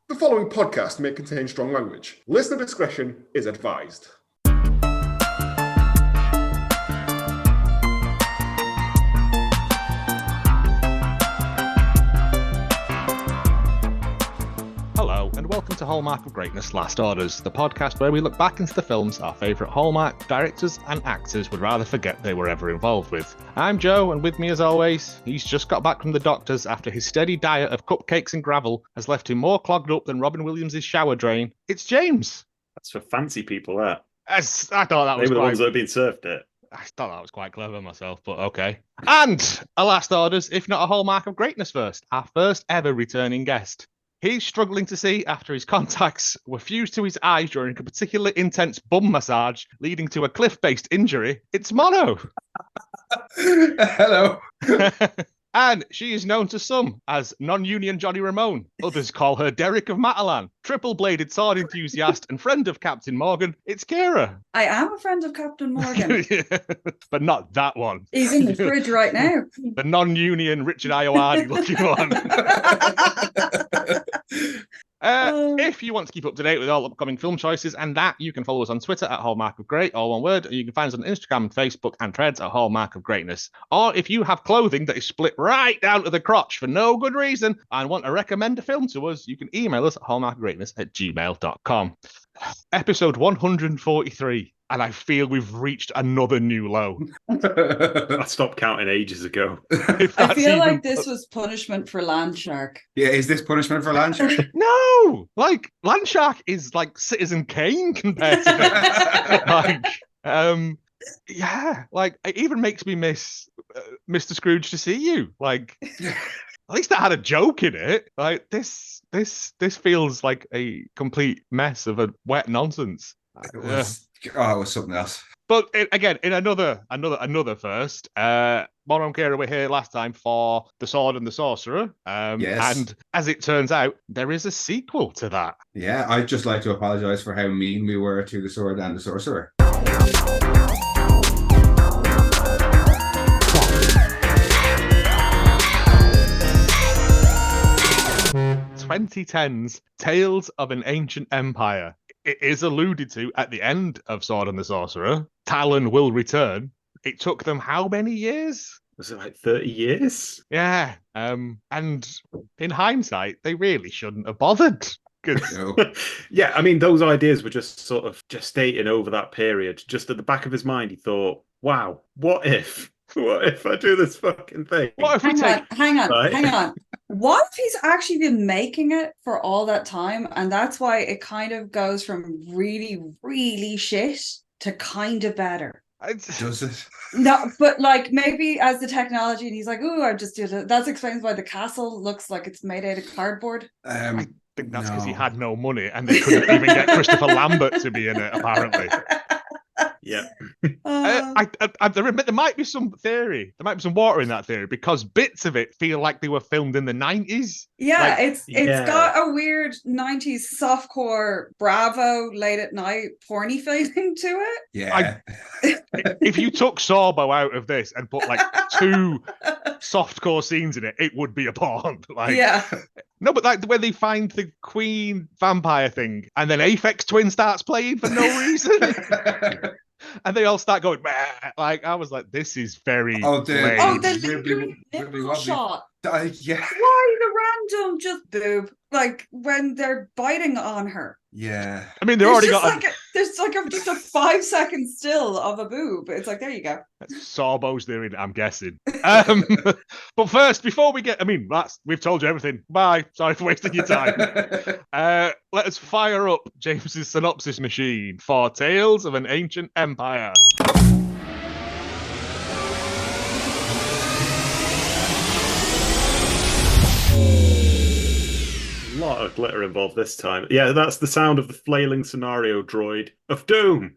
The following podcast may contain strong language. Listener discretion is advised. Hello, and welcome to Hallmark of Greatness Last Orders, the podcast where we look back into the films our favourite Hallmark directors and actors would rather forget they were ever involved with. I'm Joe, and with me as always, he's just got back from the doctors after his steady diet of cupcakes and gravel has left him more clogged up than Robin Williams' shower drain. It's James. That's for fancy people, that. I thought that They was were the quite... ones that have been served it. I thought that was quite clever myself, but okay. And a Last Orders, if not a Hallmark of Greatness first, our first ever returning guest. He's struggling to see after his contacts were fused to his eyes during a particularly intense bum massage, leading to a cliff-based injury. It's Mono. Hello. And she is known to some as non-union Johnny Ramone. Others call her Derek of Matalan, triple-bladed sword enthusiast and friend of Captain Morgan. It's Kira. I am a friend of Captain Morgan. But not that one. He's in the fridge right now. The non-union Richard Ayoade looking one. If you want to keep up to date with all upcoming film choices and that, you can follow us on Twitter at Hallmark of Great, all one word. And you can find us on Instagram, Facebook, and Threads at Hallmark of Greatness. Or if you have clothing that is split right down to the crotch for no good reason and want to recommend a film to us, you can email us at hallmarkofgreatness@gmail.com. Episode 143. And I feel we've reached another new low. I stopped counting ages ago. I feel like this was punishment for Land Shark. Yeah, is this punishment for Land Shark? No! Like, Land Shark is like Citizen Kane compared to this. Yeah, like, it even makes me miss Mr. Scrooge to see you. Like, at least that had a joke in it. Like, this feels like a complete mess of a wet nonsense. It was something else. But again, in another first, Mono and Kira were here last time for The Sword and the Sorcerer. Yes. And as it turns out, there is a sequel to that. Yeah, I'd just like to apologise for how mean we were to The Sword and the Sorcerer. 2010's Tales of an Ancient Empire. It is alluded to at the end of Sword and the Sorcerer. Talon will return. It took them how many years? Was it like 30 years? Yeah. And in hindsight, they really shouldn't have bothered. No. Yeah, I mean, those ideas were just sort of gestating over that period. Just at the back of his mind, he thought, wow, what if? What if I do this fucking thing? What if we Hang on. What if he's actually been making it for all that time, and that's why it kind of goes from really, really shit to kind of better? Does it? No, but like maybe as the technology, and he's like, "Ooh, I've just did it." That explains why the castle looks like it's made out of cardboard. I think that's because he had no money, and they couldn't even get Christopher Lambert to be in it, apparently. Yeah. There might be some theory. There might be some water in that theory because bits of it feel like they were filmed in the 90s. Yeah, like, it's got a weird 90s softcore Bravo late at night porny feeling to it. Yeah. If you took Sorbo out of this and put like 2 softcore scenes in it, it would be a porn. Like, yeah. No, but like when they find the Queen vampire thing and then Aphex Twin starts playing for no reason. And they all start going, bah! Like, I was like, this is very lame. The nipple shot. Yeah. Why the random just boob? Like, when they're biting on her. Yeah. I mean, they've already got... There's just a 5-second still of a boob. It's like, there you go. Sorbo's doing it, I'm guessing. But first, before we get... I mean, we've told you everything. Bye. Sorry for wasting your time. Let us fire up James's synopsis machine for Tales of an Ancient Empire. A lot of glitter involved this time. Yeah, that's the sound of the flailing scenario droid of doom.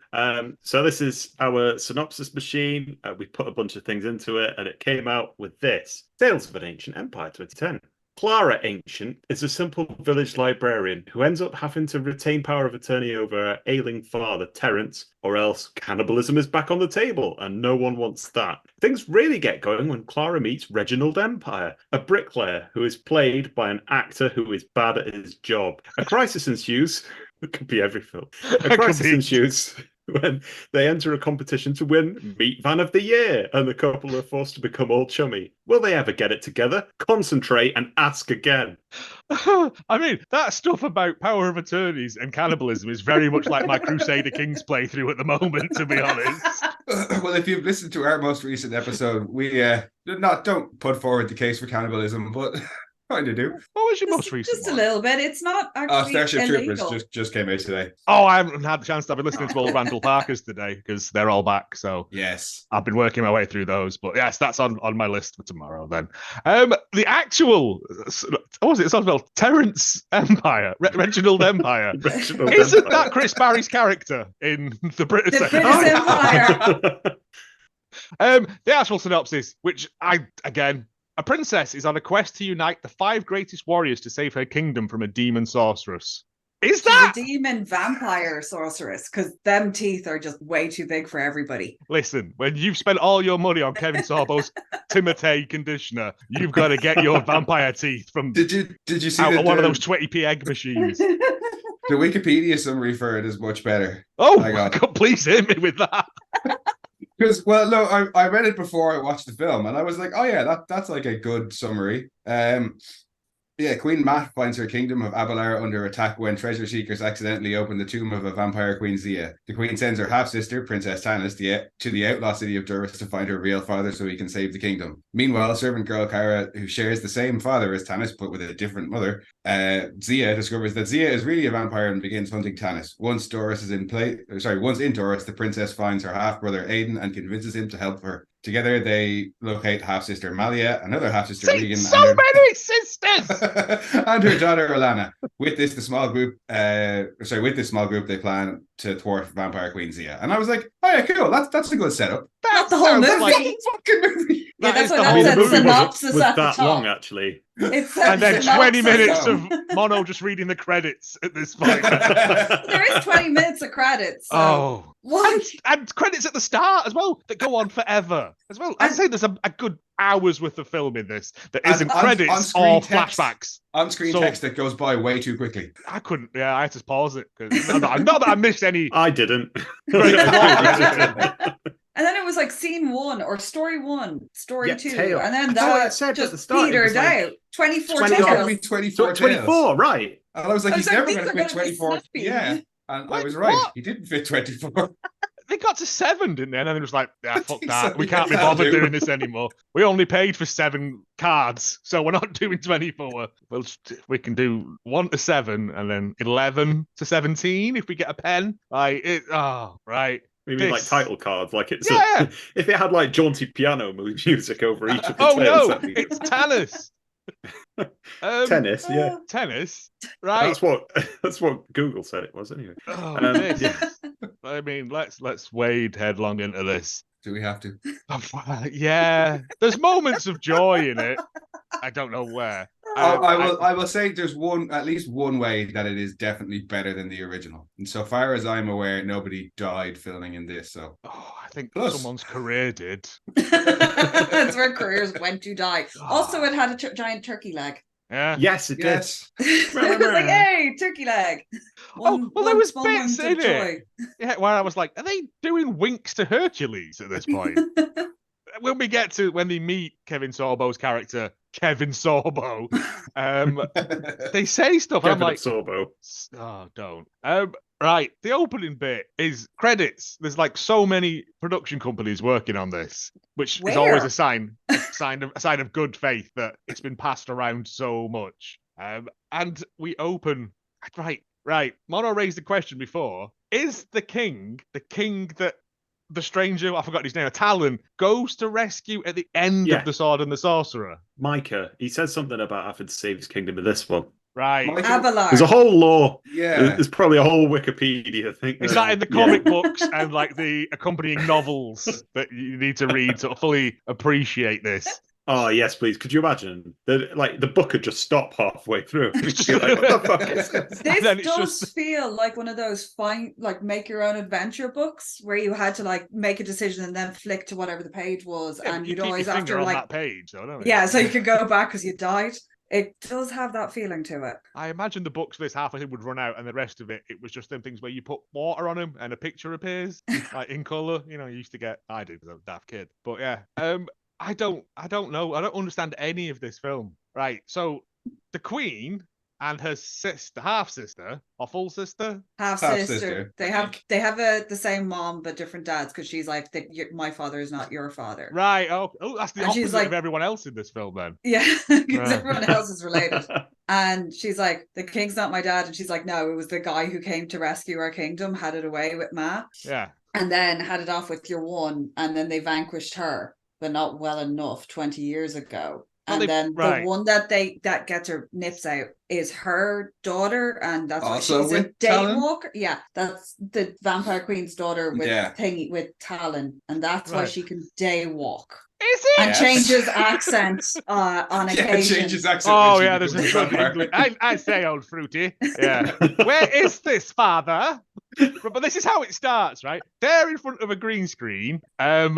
So this is our synopsis machine. We put a bunch of things into it, and it came out with this. Tales of an Ancient Empire 2010. Clara Ancient is a simple village librarian who ends up having to retain power of attorney over her ailing father, Terence, or else cannibalism is back on the table, and no one wants that. Things really get going when Clara meets Reginald Empire, a bricklayer who is played by an actor who is bad at his job. A crisis ensues. It could be every film. A crisis ensues when they enter a competition to win Meat Van of the Year, and the couple are forced to become all chummy. Will they ever get it together? Concentrate and ask again. I mean, that stuff about power of attorneys and cannibalism is very much like my Crusader Kings playthrough at the moment, to be honest. Well, if you've listened to our most recent episode, we don't put forward the case for cannibalism, but kind of do. What was your most recent Just a one? little bit. It's not actually Starship illegal. Troopers just came out today. Oh, I haven't had the chance to. I've been listening to all the Randall Parkers today because they're all back. So Yes. I've been working my way through those. But yes, that's on my list for tomorrow then. The actual, what was it? It's called Terence Empire, Reginald Empire. Reginald Isn't Empire. that Chris Barry's character in the British The British Empire. The actual synopsis, which a princess is on a quest to unite the 5 greatest warriors to save her kingdom from a demon sorceress. Is She's that? a demon vampire sorceress, because them teeth are just way too big for everybody. Listen, when you've spent all your money on Kevin Sorbo's Timotei conditioner, you've got to get your vampire teeth from Did you see out that of one of those 20p egg machines. the Wikipedia summary for it is much better? Oh, My God. God, please hit me with that. Because, well, no, I read it before I watched the film, and I was like, oh yeah, that's like a good summary. Yeah, Queen Mat finds her kingdom of Abelar under attack when treasure seekers accidentally open the tomb of a vampire queen Zia. The queen sends her half-sister, Princess Tanis, to the outlaw city of Duras to find her real father so he can save the kingdom. Meanwhile, servant girl Kara, who shares the same father as Tanis but with a different mother, Zia discovers that Zia is really a vampire and begins hunting Tanis. Once in Doris, the princess finds her half-brother Aiden and convinces him to help her. Together, they locate half-sister Malia, another half-sister Regan, many sisters! and her daughter Alana. With this small group, they plan to thwart Vampire Queen Zia. And I was like, oh yeah, cool. That's a good setup. Not the whole sounds movie. like- Fucking movie. Yeah, That is that's what the that whole said. movie, Synopsis was at the that top. long, actually. It said And then synopsis. 20 minutes of Mono just reading the credits at this point. There is 20 minutes of credits. So. Oh. What? And credits at the start as well that go on forever as well. I'd say there's a good hour's worth of film in this that isn't credits on-screen or text. They got to 7, didn't they? And then it was like, yeah, fuck think that. so, We can't be yeah. bothered doing this anymore. We only paid for 7 cards, so we're not doing 24. We can do 1 to 7 and then 11 to 17 if we get a pen. Right. Maybe like This- title cards, like it's Yeah. if it had like jaunty piano music over each of the Oh tales. no, that'd be it's Tanis. tennis. Yeah, Tennis, right? that's what Google said it was anyway. Oh, Um, this. yeah. I mean, let's wade headlong into this. Do we have to? Yeah, there's moments of joy in it. I don't know where. I will say there's at least one way that it is definitely better than the original. And so far as I'm aware, nobody died filming in this. So I think Plus- someone's career did. That's where careers went to die. Also, it had a giant turkey leg. Yeah. Yes, it did. yes, It was like, hey, turkey leg. Well, there was small bits moment of in it. Yeah, where I was like, are they doing winks to Hercules at this point? When we get to when they meet Kevin Sorbo's character, Kevin Sorbo, they say stuff. And I'm Kevin like, Sorbo. oh, don't. Right, the opening bit is credits. There's like so many production companies working on this, which is always Where? a sign of good faith that it's been passed around so much. And we open right. Mono raised the question before: is the king that the stranger, I forgot his name, Talon, goes to rescue at the end Yeah. of The Sword and the Sorcerer? Micah, he says something about having to save his kingdom in this one. Right. Mike- Abelard. There's a whole lore. yeah. There's probably a whole Wikipedia thing. Is that in the comic books and like the accompanying novels that you need to read to fully appreciate this? Oh yes, please. Could you imagine the book could just stop halfway through? You'd be like, what the fuck is this? And then This it's does just- feel like one of those make your own adventure books where you had to like make a decision and then flick to whatever the page was, Yeah, and you you'd keep always your finger after on like that page, though, don't you? yeah, so you could go back because you died. It does have that feeling to it. I imagine the books this half I think would run out, and the rest of it was just them things where you put water on them and a picture appears, like in color. You used to get. I did as a daft kid, but yeah. I don't know. I don't understand any of this film. Right. So the Queen and her sister, half sister or full sister, Half Half-sister, sister. They I have think. the same mom but different dads because she's like my father is not your father. right? Oh, that's the And she's opposite like- of everyone else in this film. Then Yeah, because Right. everyone else is related. And she's like, the king's not my dad. And she's like, no, it was the guy who came to rescue our kingdom, had it away with Ma, yeah. and then had it off with your one. And then they vanquished her, but not well enough 20 years ago. Well, And then right. the one that gets her nips out is her daughter, and that's why Also she's a with Talon? daywalker. Yeah, that's the vampire queen's daughter with Yeah. thingy with Talon, and that's why Right. she can daywalk Is it? and Yes. changes accent on Yeah, occasion. changes accent. Oh when she yeah, there's a becomes drunken vampire. English. I say, old fruity. Yeah. Where is this, father? But this is how it starts, right? There in front of a green screen. I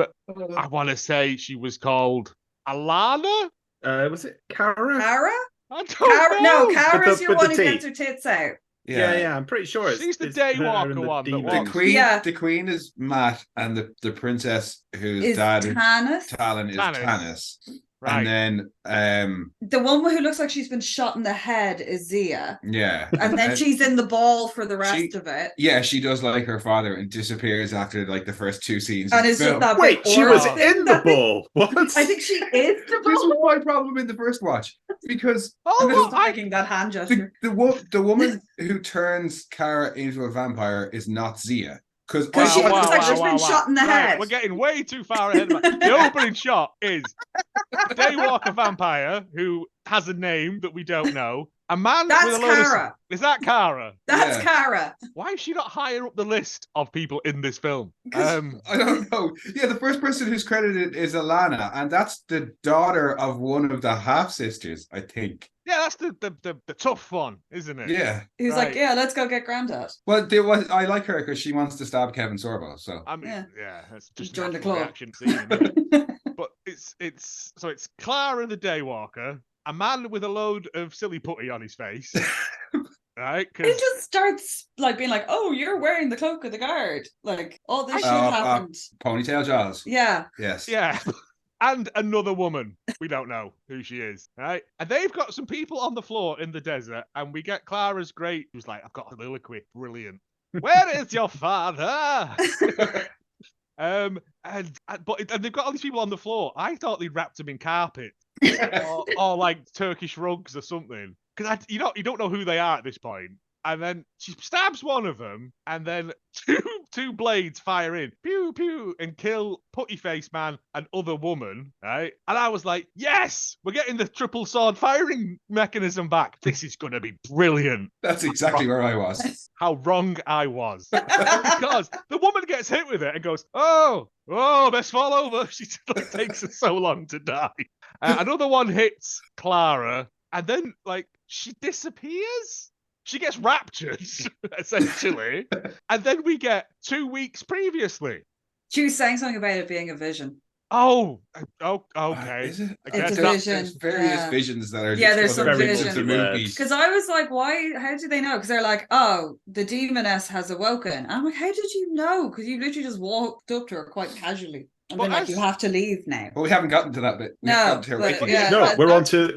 want to say she was called Alana. Was it Kara? Cara? I don't Cara? know. No, Cara's the- your with the one who T. gets her tits out. Yeah, I'm pretty sure it's. She's the it's her daywalker and the one that demon. walks. The queen, Yeah. the queen is Matt, and the princess whose Is dad is Tanis? Talon is Tanis. Tanis. Right. And then The one who looks like she's been shot in the head is Zia. yeah. And then she's in the ball for the rest She- of it. Yeah, she does like her father and disappears after like the first two scenes. And of it's the just film. that Wait, big she was orb in the ball. What? I think she is the This ball. was my problem in the first watch because Oh, and well, it's Making that hand gesture. the woman who turns Kara into a vampire is not Zia. Because Because she looks like she's been shot in the Right, head. we're getting way too far ahead of that. The opening shot is Daywalker vampire who has a name that we don't know. A man That's with a load Cara. of... Is that Cara? That's Yeah. Cara. Why is she not higher up the list of people in this film? 'Cause I don't know. Yeah, the first person who's credited is Alana, and that's the daughter of one of the half sisters, I think. Yeah, that's the tough one, isn't it? Yeah. He's Right. like, yeah, let's go get Granddad. Well, there was. I like her because she wants to stab Kevin Sorbo. So I mean, Yeah. yeah, that's just Join the natural club. reaction scene, isn't it? But it's Clara the Daywalker, a man with a load of silly putty on his face, right? He 'Cause- just starts like being like, oh, you're wearing the cloak of the guard. Like, all this shit Oh, happened. ponytail Jaws. Yeah. Yes. yeah, and another woman. We don't know who she is, right? And they've got some people on the floor in the desert, and we get Clara's great. Who's like, I've got a soliloquy, brilliant. Where is your father? And they've got all these people on the floor. I thought they'd wrapped them in carpet or like Turkish rugs or something, because you don't know who they are at this point. And then she stabs one of them, and then two blades fire in, pew pew, and kill Putty Face Man and other woman, right? And I was like, yes, we're getting the triple sword firing mechanism back. This is gonna be brilliant. That's exactly where I was. How wrong I was, because the woman gets hit with it and goes, oh, best fall over. She like, takes her so long to die. Another one hits Clara, and then like she disappears. She gets raptured, essentially. And then we get 2 weeks previously. She was saying something about it being a vision. Oh, okay. Is it? I It's guess a that- vision. There's various Yeah. visions that are Yeah, just there's other some visions visions. of the movies. Because I was like, how do they know? Because they're like, oh, the demoness has awoken. And I'm like, how did you know? Because you literally just walked up to her quite casually. And But been like, as- you have to leave now. But we haven't gotten to that bit. We No, haven't gotten to her but waking yeah. up. No, that-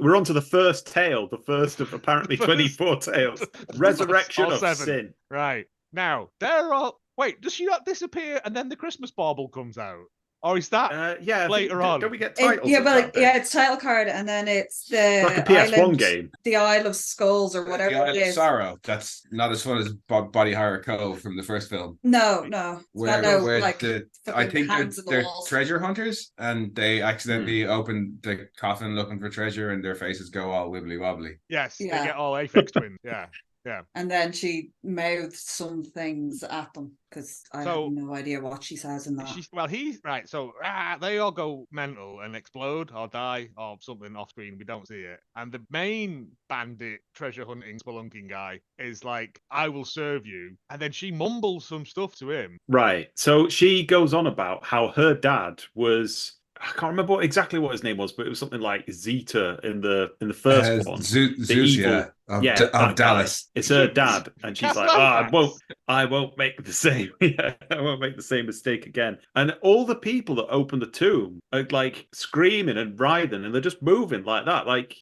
we're on to the first tale, the first of apparently The first- 24 tales. Resurrection or of 7. sin. Right. Now, they're all... Wait, does she not disappear and then the Christmas bauble comes out? Or is that... Yeah, I think- Later on. Don't we get titles? Yeah, of but that like, bit? yeah, it's title card, and then it's the Like a PS1 island, game. the Isle of Skulls or whatever The Isle it of is. Sorrow. That's not as fun as Body Horror Cove from the first film. No. It's Where, got no where like. I fucking think hands in the they're walls. treasure hunters and they accidentally open the coffin looking for treasure and their faces go all wibbly wobbly. Yes, Yeah. they get all Aphex twins. Yeah. Yeah. And then she mouths some things at them because I have no idea what she says in that. He's right. So they all go mental and explode or die or something off screen. We don't see it. And the main bandit, treasure hunting, spelunking guy is like, "I will serve you," and then she mumbles some stuff to him. Right. So she goes on about how her dad was. I can't remember exactly what his name was, but it was something like Zeta in the first one. Zeus, evil, of Dallas. Guy. It's her dad, and she's like, I won't make the same. I won't make the same mistake again. And all the people that open the tomb are like screaming and writhing, and they're just moving like that, like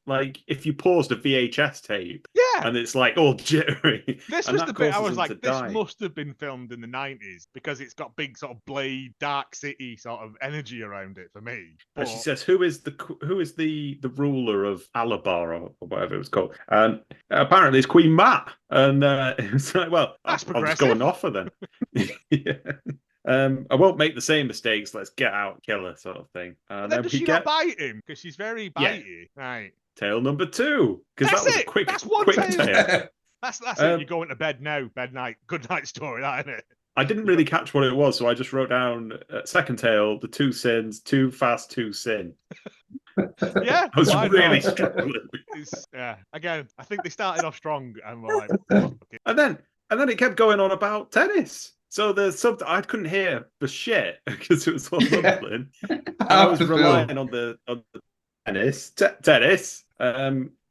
if you paused a VHS tape, and it's like all jittery. This was the bit I was like, this must have been filmed in the 90s because it's got big sort of Blade, Dark City sort of energy around it for me. And she says, "Who is the ruler of Alabar or whatever it was called?" And apparently it's Queen Mat. And it's like, well, that's I'll just go and offer then. I won't make the same mistakes. Let's get out, kill her, sort of thing. And then does she not bite him because she's very bitey, right? Tale number 2, because that was a quick tale. That's it. You're going to bed now. Bed night. Good night story, that isn't it? I didn't really catch what it was, so I just wrote down second tale, the 2 sins, too fast, too sin. Yeah, I was really struggling. Again, I think they started off strong, and we're like, okay. and then it kept going on about tennis. So there's something I couldn't hear for shit because it was all mumbling. I was relying on the tennis.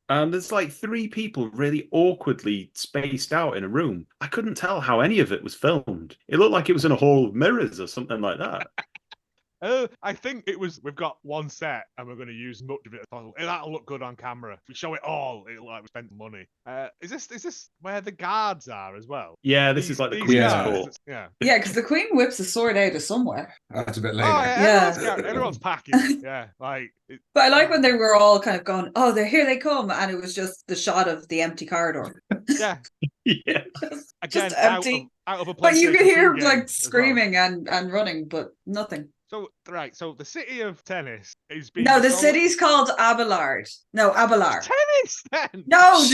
And there's like 3 people really awkwardly spaced out in a room. I couldn't tell how any of it was filmed. It looked like it was in a hall of mirrors or something like that. I think it was, we've got one set and we're going to use much of it as possible. That'll look good on camera. If we show it all, it'll look like we spent money. Is this where the guards are as well? Yeah, this is like the Queen's Court. Yeah, because the Queen whips a sword out of somewhere. That's a bit later. Oh, everyone's packing. Yeah, like. But I like when they were all kind of going, "Oh, here they come," and it was just the shot of the empty corridor. Yeah, yeah. Again, just empty. Out of a but you could hear like screaming and running, but nothing. So the city of Tennis is being. No, the city's called Abelard. No, Abelard. Tennis, then. No,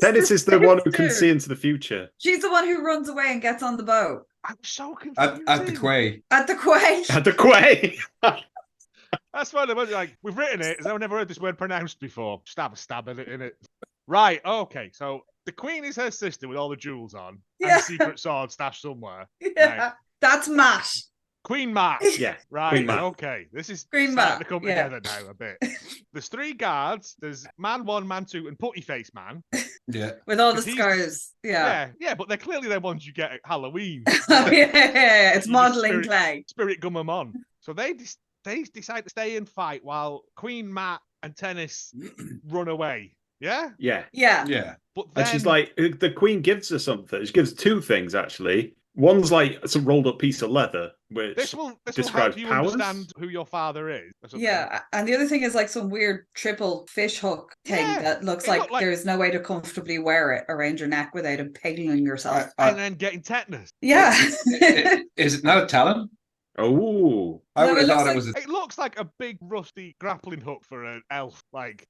Tennis is the one who can see into the future. She's the one who runs away and gets on the boat. I'm so confused. At the quay. At the quay. At the quay. That's why they're like, we've written it. I've never heard this word pronounced before. Just have a stab at it, innit? Right. Okay. So the Queen is her sister with all the jewels on. And the secret sword stashed somewhere. Yeah. Right. That's Matt. Queen Mat. Yeah. Right. Queen Mat. Okay. This is Queen starting to come together now a bit. There's 3 guards. There's man 1, man 2, and putty face man. Yeah. With all the scars. Yeah. Yeah, but they're clearly the ones you get at Halloween. Yeah. It's modelling clay. Spirit gum them on. So they decide to stay and fight while Queen Mat and Tennis run away. Yeah? Yeah. Yeah. Yeah. But then... And she's like, the Queen gives her something. She gives 2 things, actually. One's like some rolled up piece of leather, which this will describes help you powers. Understand who your father is. Yeah, and the other thing is like some weird triple fish hook thing that looks like there's no way to comfortably wear it around your neck without impaling yourself. And then getting tetanus. Yeah. Is it not a talon? Oh, I would have thought it was. It looks like a big rusty grappling hook for an elf. Like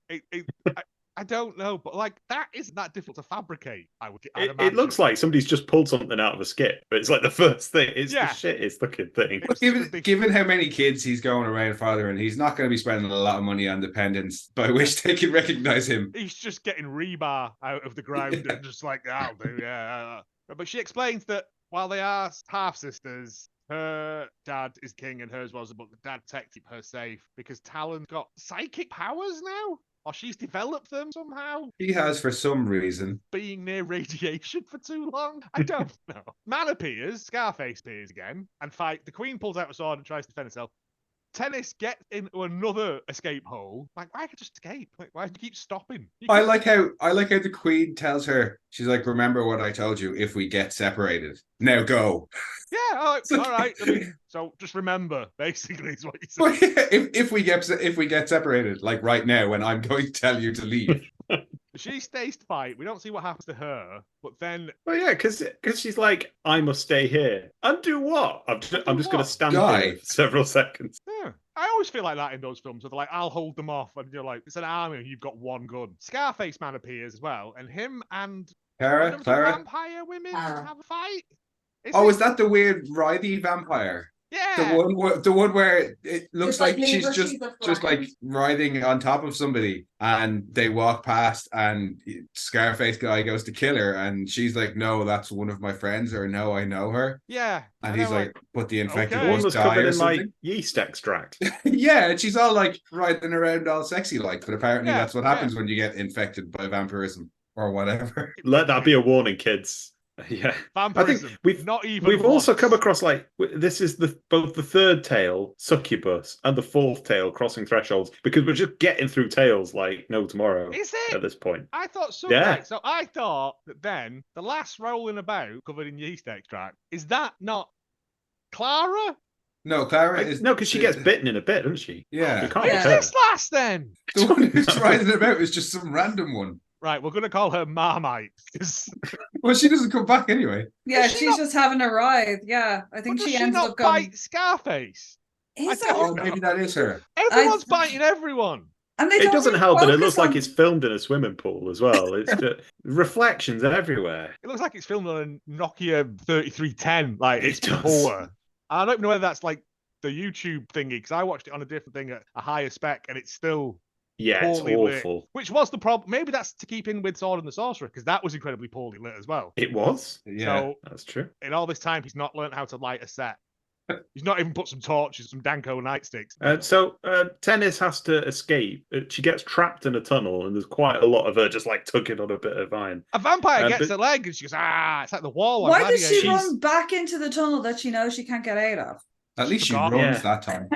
I don't know, but like that isn't that difficult to fabricate. It looks like somebody's just pulled something out of a skit, but it's like the first thing. It's the shittest looking thing. Given how many kids he's going around fathering, he's not going to be spending a lot of money on dependents by which they can recognize him. He's just getting rebar out of the ground and just like, I'll do, yeah. But she explains that while they are half sisters, her dad is king and hers was, but the dad tech keep her safe because Talon's got psychic powers now. Or she's developed them somehow. He has for some reason. Being near radiation for too long? I don't know. Man appears, Scarface appears again, and fight. The Queen pulls out a sword and tries to defend herself. Tennis gets into another escape hole. Like, why can't I just escape? Like, why do you keep stopping? I like how the Queen tells her, she's like, remember what I told you, if we get separated. Now go. Yeah, all right. I mean, so just remember, basically, is what you say. if we get separated, like right now, when I'm going to tell you to leave. She stays to fight. We don't see what happens to her, but then. Oh yeah, because she's like, I must stay here and do what? I'm just going to stand here for several seconds. Yeah. I always feel like that in those films where they're like, I'll hold them off, and you're like, it's an army and you've got one gun. Scarface Man appears as well, and him and Clara, One of the Clara. vampire women Clara. have a fight. Oh, is that the weird writhy vampire? Yeah. The one where it looks It's like like she's Libra, just she's a just like writhing on top of somebody, and they walk past, and Scarface guy goes to kill her, and she's like, "No, that's one of my friends," or "No, I know her," Yeah. and I he's know, like, "But the infected okay. The one ones that's die covered or in like something." yeast extract. Yeah, and she's all like writhing around, all sexy like. But apparently, Yeah, that's what happens when you get infected by vampirism or whatever. Let that be a warning, kids. Yeah, I think vampirism. we've not even. we've also once. come across this is both the third tale succubus and the fourth tale crossing thresholds, because we're just getting through tales like no tomorrow. Is it? At this point? I thought so. Yeah. Right, so I thought that then the last rolling about covered in yeast extract, is that not Clara? No, Clara is No, because she gets bitten in a bit, doesn't she? Yeah, It can't Who's be Yeah. her. this last then? the one who's writhing about is just some random one. Right, we're gonna call her Marmite because Well, she doesn't come back anyway. Yeah, Does she she's not- just having a ride. Yeah, I think does she she ends not up going. bite Scarface? Is I it? Oh, maybe that is her. Everyone's biting everyone. And they It don't doesn't really help that it focus looks like on- it's filmed in a swimming pool as well. It's just reflections everywhere. It looks like it's filmed on a Nokia 3310. Like It it's does. poor. I don't know whether that's like the YouTube thingy because I watched it on a different thing at a higher spec and it's still Yeah, it's poorly lit. awful. Which was the problem. Maybe that's to keep in with Sword and the Sorcerer because that was incredibly poorly lit as well. It was. Yeah. So That's true. in all this time, he's not learned how to light a set. He's not even put some torches, some Danko nightsticks. So Tennis has to escape. She gets trapped in a tunnel, and there's quite a lot of her just like tugging on a bit of iron. A vampire gets but- a leg and she goes, it's like the wall. on Why does she Gladiator." run back into the tunnel that she knows she can't get out of? At least she Forgot. runs Yeah. that time.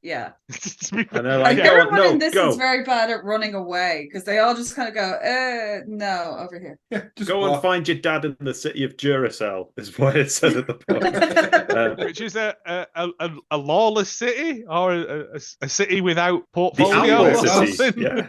Yeah. And they're like, Like, "Go on, everyone no, in this go, is very bad at running away because they all just kind of go, no, over here. Yeah, just go and walk. find your dad in the city of Duracell," is what it said at the point. Which is a lawless city or a city without The portfolio Amber or City. something. Yeah.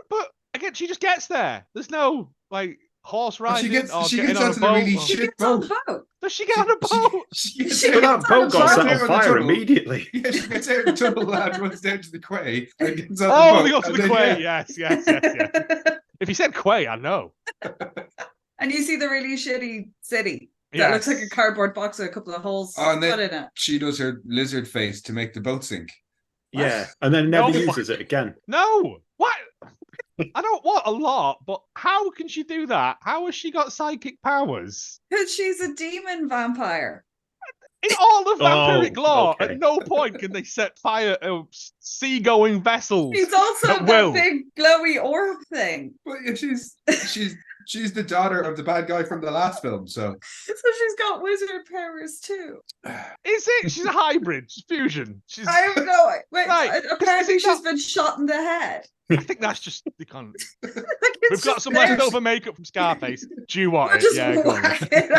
But again, she just gets there. There's no like horse And riding or she getting gets on a onto the boat. really or- She shit gets on boat. the boat. Does she get on a boat? She gets She But out- that boat got Right set there on in the fire tunnel. immediately. Yeah, she gets out of the tunnel and runs down to the quay and gets on Oh, the they boat. go to and the then, quay. yeah. Yes. If he said quay, I know. And you see the really shitty city that looks like a cardboard box with a couple of holes Oh, and put then- in it. She does her lizard face to make the boat sink. Yeah, and then never No. uses it again. No. What? I don't want a lot, but how can she do that? How has she got psychic powers? Because she's a demon vampire. In all of vampiric Oh, lore, okay. at no point can they set fire to sea-going vessels. She's also At that will. big glowy orb thing. But yeah, she's the daughter of the bad guy from the last film, so So she's got wizard powers too. Is it? She's a hybrid. She's fusion. She's. I have no wait. Right. Apparently, Is it she's not- been shot in the head. I think that's just the con. Like, We've it's got just some there. leftover makeup from Scarface. Do you want We'll it? just Yeah, go on. whack it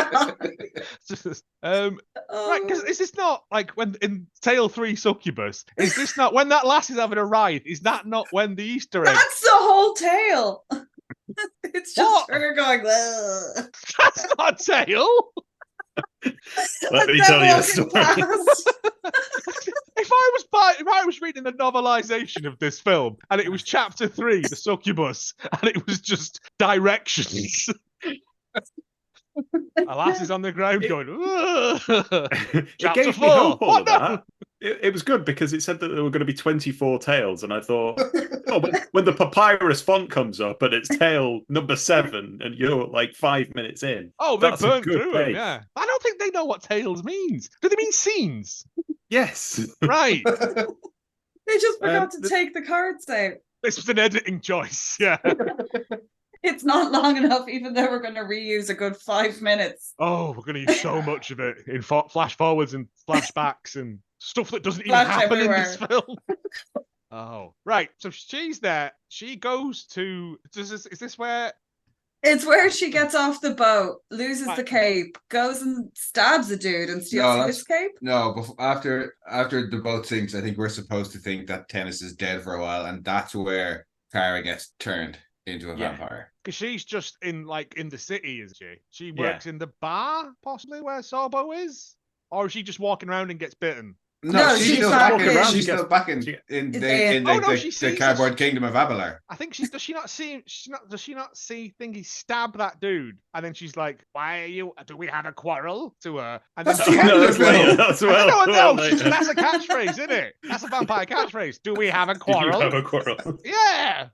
on. Right, because Oh. is this not like when in Tale 3 Succubus? Is this not when that lass is having a ride? Is that not when the Easter egg? That's the whole tale. It's just What? her going. "Ugh." That's not a tale. Let me And tell then you a walking story. past. If I was reading the novelization of this film and it was chapter 3, the Succubus, and it was just directions. A lass is on the ground going. "Ugh." It Chapter gave me 4. hope, all What of no? that. It was good because it said that there were going to be 24 tales, and I thought, oh, when the papyrus font comes up and it's tale number 7, and you're like 5 minutes in. Oh, they That's a burnt good through them, pace. yeah. I don't think they know what tales means. Do they mean scenes? Yes. Right. They just forgot to the- take the cards out. This was an editing choice, yeah. It's not long enough, even though we're going to reuse a good 5 minutes. Oh, we're going to use so much of it in flash forwards and flashbacks and stuff that doesn't even Flash happen in this everywhere. film. Oh, right. So she's there. She goes to. Is this where? It's where she gets off the boat, loses Right. the cape, goes and stabs a dude and No, steals that's- his cape. No, after the boat sinks, I think we're supposed to think that Tennis is dead for a while, and that's where Kara gets turned into a Yeah. vampire. Because she's just in the city, isn't she? She Yeah. works in the bar, possibly where Sorbo is, or is she just walking around and gets bitten? No, she's she's still back back in. in- She's still back in she- in in- the, Oh, no, she the sees cardboard us. kingdom of Abelar. I think does she not see Thingy stab that dude? And then she's like, "Why are you? Do we have a quarrel?" To her, and then That's she- the end of the that's later. film. That's No, well. no, well she's, later. that's a catchphrase, isn't it? That's a vampire catchphrase. Do we have a Did you quarrel? have a quarrel? Yeah.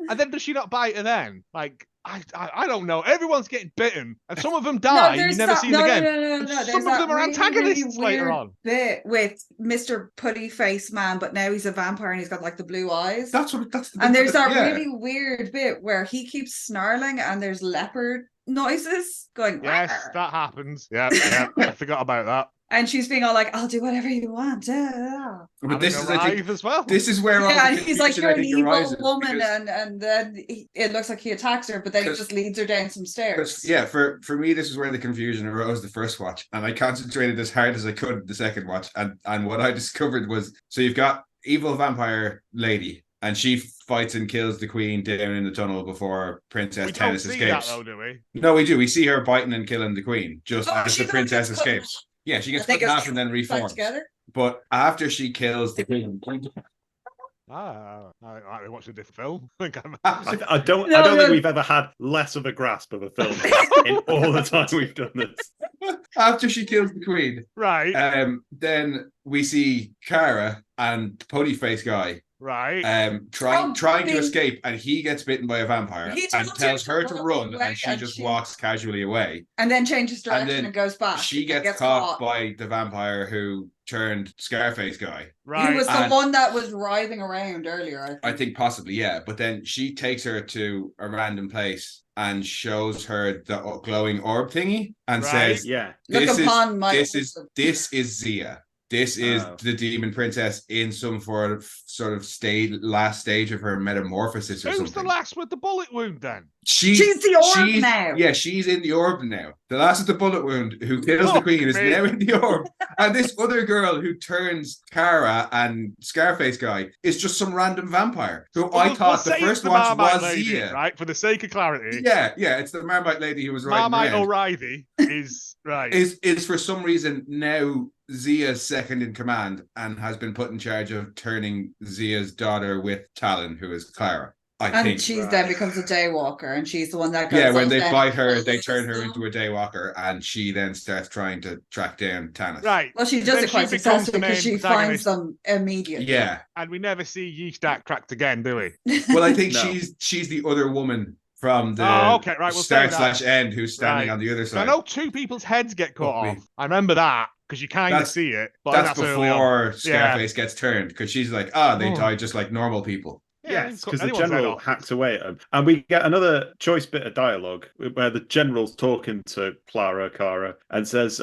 And then does she not bite her then? Like, I don't know. Everyone's getting bitten, and some of them die. and you never see them again. No. And There's some of that them are really, antagonists really later weird on. bit with Mr. Putty Face Man, but now he's a vampire and he's got like the blue eyes. That's the And there's that yeah. really weird bit where he keeps snarling and there's leopard noises going. Yes, "Rawr." that happens. Yeah. I forgot about that. And she's being all like, "I'll do whatever you want." But this Having is, a I think, writhe as well. this is where all Yeah, the and he's like, confusion, "You're I an think, evil arises, woman," because- and then it looks like he attacks her, but then he 'Cause- just leads her down some stairs. yeah, for me, this is where the confusion arose the first watch, and I concentrated as hard as I could the second watch, and what I discovered was, so you've got evil vampire lady, and she fights and kills the queen down in the tunnel before Princess We don't Tennis see escapes. that though, do we? No, we do. We see her biting and killing the queen just Oh, as she the does princess get cut- escapes. Yeah, she gets I think cut in it's half and then Back reforms. together. But after she kills the queen, I watched a different film. I think I'm- I don't No. think we've ever had less of a grasp of a film in all the time we've done this. after she kills the queen, Right, then we see Kara and Putty Face guy right. trying to big- escape, and he gets bitten by a vampire He and tells tells her to run, away, and she and just she- walks casually away. And then changes And direction then and goes back. She and gets caught by the vampire who turned Scarface guy. Right. Who was the And- one that was writhing around earlier? I think possibly, yeah. But then she takes her to a random place and shows her the glowing orb thingy and Right. says, Yeah. Look this upon my this is Zia. This is Oh. the demon princess in some sort of last stage of her metamorphosis or Who's something. the last with the bullet wound then? She's the orb now. Yeah, she's in the orb now. The last with the bullet wound who kills the Fuck queen is me. now in the orb. And this other girl who turns Kara and Scarface guy is just some random vampire who I We'll thought the say it's first the watch Marmite was lady, Zia. right? For the sake of clarity, Yeah, it's the Marmite lady who was riding Marmite around. O'Reilly is right. Is for some reason now Zia's second in command and has been put in charge of turning Zia's daughter with Talon, who is Clara. I And think. she's then becomes a daywalker, and she's the one that goes. Yeah, when off they down bite her, the they hills turn her and into a daywalker, and she then starts trying to track down Tannis. Right. Well, she does Then it quite she becomes successfully the because main she finds protagonist. them immediately. Yeah. And we never see Yeastak cracked again, do we? Well, I think No. she's the other woman from the Oh, okay, right, we'll say start that. / end who's standing Right. on the other So side. I know two people's heads get cut Fuck me. off. I remember that because you kind of That's- see it. But That's early on. before Scarface gets turned, because she's like, they Oh. die just like normal people. Yes, cut because the anyone's head general off. hacks away at him. And we get another choice bit of dialogue where the general's talking to Kara, and says,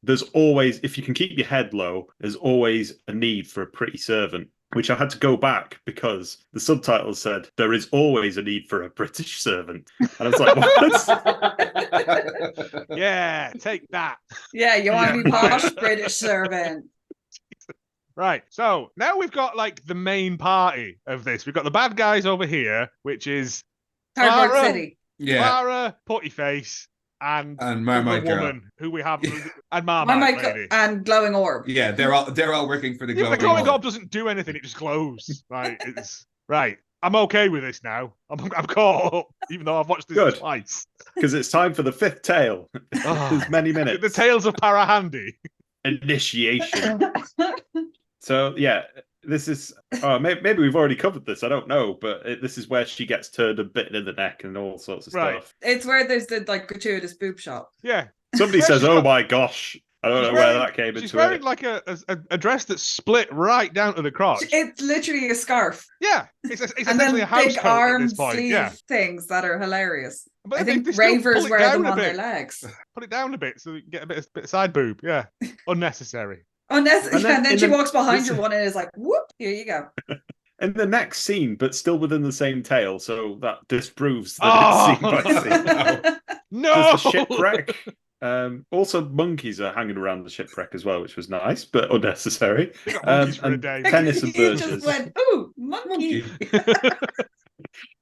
there's always, if you can keep your head low, there's always a need for a pretty servant. Which I had to go back because the subtitles said, there is always a need for a British servant. And I was like, what? Yeah, take that. Yeah, you want to be Yeah. posh British servant. Right. So now we've got like the main party of this. We've got the bad guys over here, which is Hardwork Clara. City. Yeah. Clara, Puttyface, and And the Marmite girl. woman who we have, Yeah. and My Marmite lady. and glowing orb. Yeah, they're all working for the Even the glowing glowing orb. orb doesn't do anything; it just glows. Right? It's right. I'm okay with this now. I'm caught up, even though I've watched this Good. twice. Because it's time for the fifth tale. Oh. There's many minutes. The Tales of Parahandy. Initiation. So yeah, this is. Oh, maybe we've already covered this. I don't know, but this is where she gets turned and bitten in the neck and all sorts of Right. stuff. It's where there's the like gratuitous boob shot. Yeah. Somebody Where says, she's "Oh got- my gosh!" I don't know She's where wearing- that came She's into wearing it. like a dress that's split right down to the crotch. It's literally a scarf. Yeah, it's And essentially then a house big coat at arm this point. sleeve Yeah, things that are hilarious. but I they- think they still ravers pull it wear down them a on their bit. legs. Put it down a bit so you get a bit of side boob. Yeah, unnecessary. And then And then in she the- walks behind this- your one and is like, whoop, here you go. In the next scene, but still within the same tale, so that disproves that Oh! it's scene by scene. No, There's the shipwreck. Also, monkeys are hanging around the shipwreck as well, which was nice but unnecessary. They got monkeys for a and day. tennis and You birches. just went, ooh, monkey.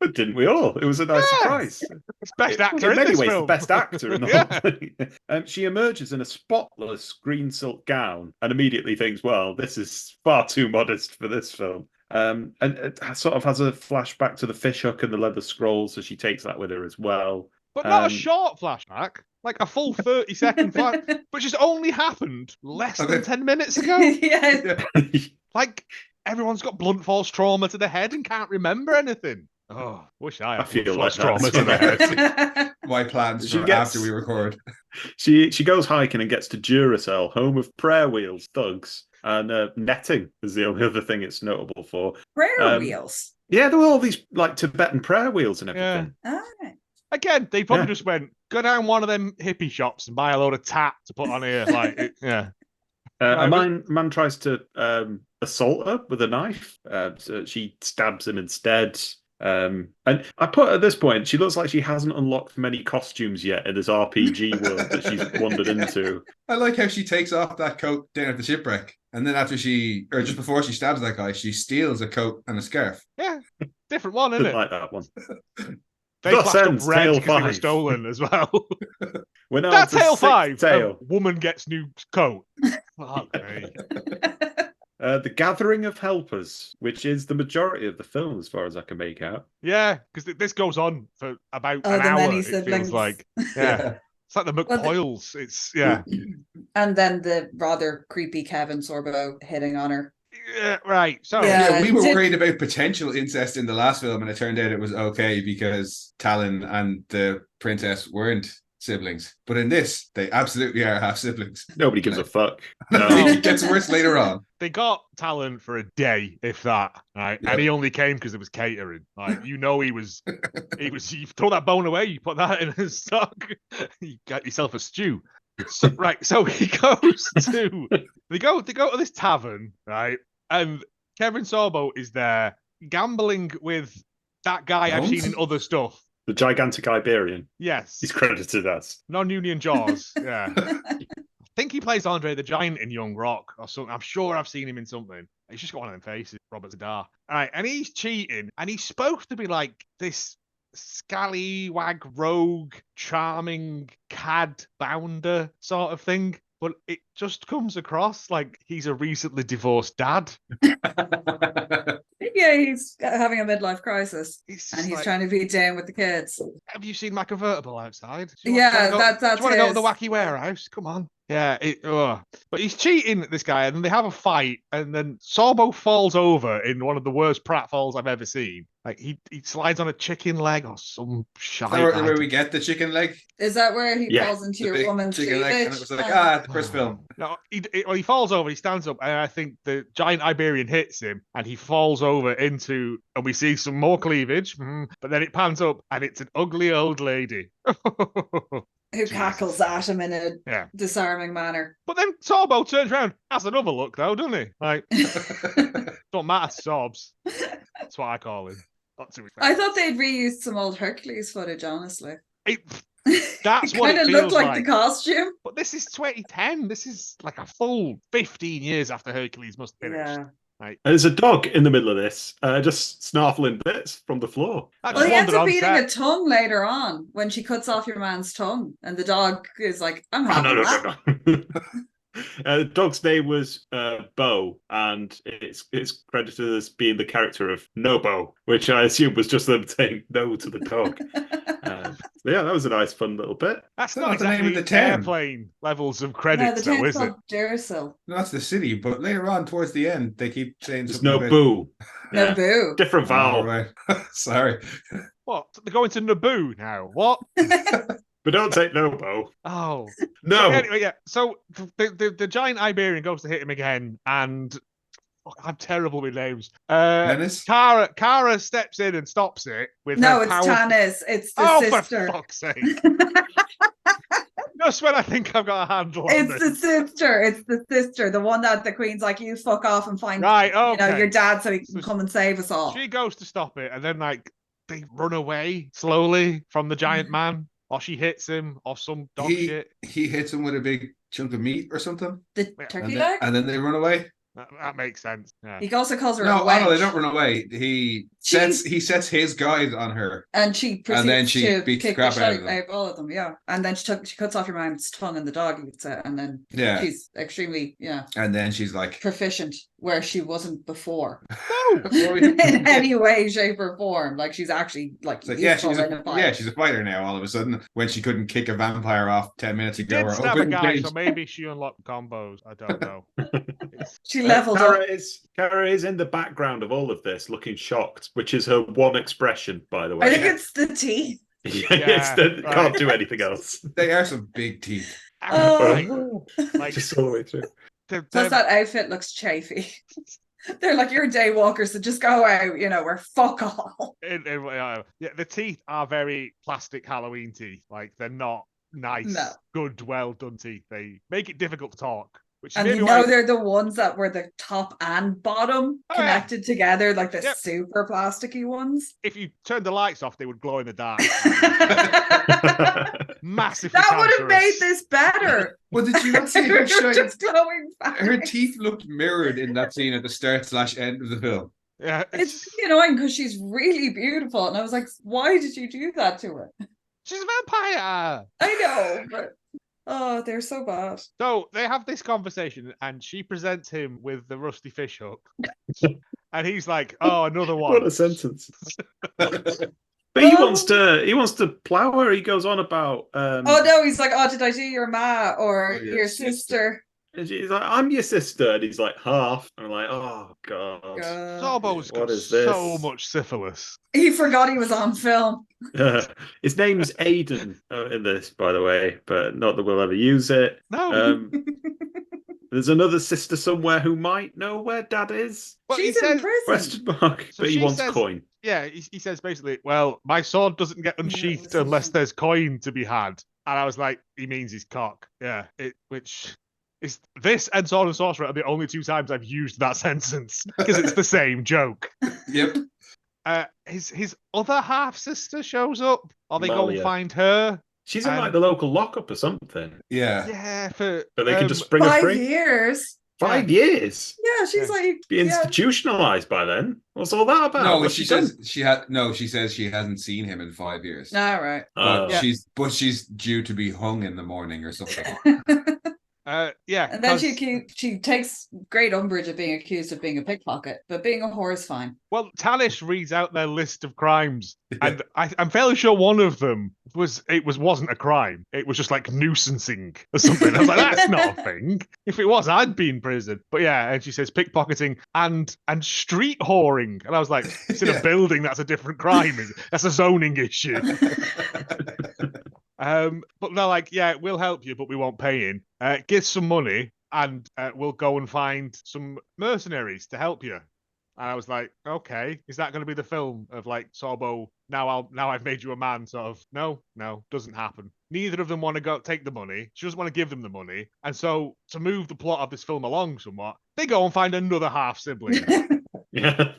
But didn't we all? It was a nice surprise. It's best actor in many this ways, film. the best actor in the whole thing. She emerges in a spotless green silk gown and immediately thinks, well, this is far too modest for this film. And it sort of has a flashback to the fishhook and the leather scrolls, so she takes that with her as well. But not a short flashback, like a full 30-second flash, which has only happened less than 10 minutes ago. Yeah. Like, everyone's got blunt force trauma to the head and can't remember anything. Oh, wish I had feel blunt like force trauma that to the as head. My plans She for gets- after we record. She goes hiking and gets to Duracell, home of prayer wheels, thugs, and netting is the only other thing it's notable for. Prayer wheels. Yeah, there were all these like Tibetan prayer wheels and everything. Ah. Again, they probably just went, go down one of them hippie shops and buy a load of tat to put on here. A man tries to assault her with a knife, so she stabs him instead. And I put at this point, she looks like she hasn't unlocked many costumes yet in this RPG world that she's wandered into. I like how she takes off that coat down at the shipwreck, and then just before she stabs that guy, she steals a coat and a scarf. Yeah, different one, isn't Didn't it? like that one. They Thus flashed up ends red Tale because they were 5. stolen as well. We're now That's on to Tale 5. Tale. A woman gets new coat. Fuck me. The Gathering of Helpers, which is the majority of the film, as far as I can make out. Yeah, because this goes on for about Oh, an the hour. many It siblings. feels like, yeah, it's like the McPoyles. It's And then the rather creepy Kevin Sorbo hitting on her. yeah, right. So Yeah. We were worried about potential incest in the last film, and it turned out it was okay because Talon and the princess weren't siblings. But in this, they absolutely are half siblings. Nobody gives a fuck. No. It gets worse later on. they got Talon for a day, if that, right? Yep. And he only came because it was catering. Like, you you throw that bone away, you put that in his stock, you got yourself a stew. So, right, so he goes to they go to this tavern, right? And Kevin Sorbo is there gambling with that guy I've seen in other stuff. The gigantic Iberian. Yes. He's credited as. Non-union Jaws. Yeah. I think he plays Andre the Giant in Young Rock or something. I'm sure I've seen him in something. He's just got one of them faces, Robert Zadar. All right, and he's cheating, and he's supposed to be like this scallywag, rogue, charming cad bounder sort of thing. But it just comes across like he's a recently divorced dad. Yeah, he's having a midlife crisis. He's And he's like, trying to be down with the kids. have you seen my convertible outside? Yeah, that's Do you want to go to the his. wacky warehouse? Come on. Yeah, but he's cheating, this guy, and then they have a fight, and then Sorbo falls over in one of the worst pratfalls I've ever seen. Like, he slides on a chicken leg or some shite. Is that where we get the chicken leg? Is that where he Yeah, falls into The your big woman's chicken leg, and it cleavage? was like, the first film. No, he falls over, he stands up, and I think the giant Iberian hits him, and he falls over into, and we see some more cleavage, but then it pans up, and it's an ugly old lady. Who cackles at him in a Yeah. disarming manner. But then Sorbo turns around, has another look though, doesn't he? Like, don't matter, Sobs. That's what I call him. Not too I thought they'd reused some old Hercules footage, honestly. That's it what kind it of feels looked like like. the costume. But this is 2010. This is like a full 15 years after Hercules must finish. Yeah. There's a dog in the middle of this, just snarfling bits from the floor. That Well, just he ends wandered up on eating set. a tongue later on when she cuts off your man's tongue, and the dog is like, "I'm Oh, having no. that." The dog's name was Bo, and it's credited as being the character of Nobo, which I assume was just them saying no to the dog. Yeah, that was a nice, fun little bit. That's That's not not the name exactly of the town. airplane levels of No, credits, the though, town's is it? called Duracell. No, that's the city, but later on, towards the end, they keep saying There's something no about... boo. No boo. Different Oh, vowel. right. Sorry. What? They're going to Naboo now. What? But don't take Nobo. Oh. No. Anyway, yeah. So the giant Iberian goes to hit him again, and I'm terrible with names. Dennis? Kara steps in and stops it with No, her it's powerful... Tanis. It's the Oh, sister. for fuck's sake! Just when I think I've got a handle on It's this. the sister. It's the sister. The one that the queen's like, you fuck off and find Right, okay. your dad so he can So come and save us all. She goes to stop it, and then like they run away slowly from the giant man, or she hits him, or some dog shit. He hits him with a big chunk of meat or something, The Yeah. turkey and leg? then they run away. That makes sense. Yeah. He also calls her No, a wench. they don't run away. He sets his guide on her. And she proceeds then she to beats the kick crap the out shit of them. out of all of them, yeah. And then she cuts off your man's tongue and the dog eats it, and then she's extremely, And then she's like proficient where she wasn't before. No, In any way, shape, or form. Like she's actually like useful in a fight. she's a fighter now. All of a sudden, when she couldn't kick a vampire off 10 minutes she ago, did or stab a open guy, gate. so maybe she unlocked combos. I don't know. She leveled up. Kara is in the background of all of this, looking shocked, which is her one expression, by the way. I think it's the teeth. Can't do anything else. They are some big teeth. Like just all the way through. Plus, that outfit looks chafy. They're like, you're daywalkers, so just go out, or fuck all. The teeth are very plastic Halloween teeth. Like, they're not nice, good, well done teeth. They make it difficult to talk. And they're the ones that were the top and bottom connected together, like the super plasticky ones. If you turned the lights off, they would glow in the dark. Massively. That would have made this better. Well, did you not see her just glowing back? Her teeth looked mirrored in that scene at the start/end of the film. Yeah, it's annoying because she's really beautiful, and I was like, why did you do that to her? She's a vampire. I know, but oh, they're so bad. So they have this conversation, and she presents him with the rusty fish hook, and he's like, "Oh, another one." What a sentence! But he wants to plow her. He goes on about. Oh no, he's like, "Oh, did I do your ma or your sister?" And she's like, "I'm your sister," and he's like, "Half." And I'm like, "Oh god." Sorbo's got so much syphilis. He forgot he was on film. His name's Aiden in this, by the way, but not that we'll ever use it. No. There's another sister somewhere who might know where Dad is. Well, she's in prison. Question mark. So but he wants coin. Yeah, he says basically, well, my sword doesn't get unsheathed unless there's coin to be had. And I was like, he means his cock. Yeah, which is this and Sword and Sorcerer are the only two times I've used that sentence because it's the same joke. Yep. His other half sister shows up. Or they go and find her. She's in like the local lockup or something. Yeah. Yeah, but they can just bring her free. 5 years. 5 years. Yeah, she's like be institutionalized by then. What's all that about? No, she says she says she hasn't seen him in 5 years. All right. But she's due to be hung in the morning or something. And then she takes great umbrage at being accused of being a pickpocket, but being a whore is fine. Well, Talish reads out their list of crimes, and I'm fairly sure one of them wasn't a crime. It was just like nuisancing or something. I was like, that's not a thing. If it was, I'd be in prison. But yeah, and she says pickpocketing and street whoring, and I was like, it's in a building. That's a different crime. That's a zoning issue. But they're like, yeah, we'll help you, but we won't pay in. Give some money, and we'll go and find some mercenaries to help you. And I was like, okay, is that going to be the film of like Sorbo? Now I've made you a man. Sort of. No, doesn't happen. Neither of them want to go take the money. She doesn't want to give them the money. And so to move the plot of this film along somewhat, they go and find another half sibling. Yeah.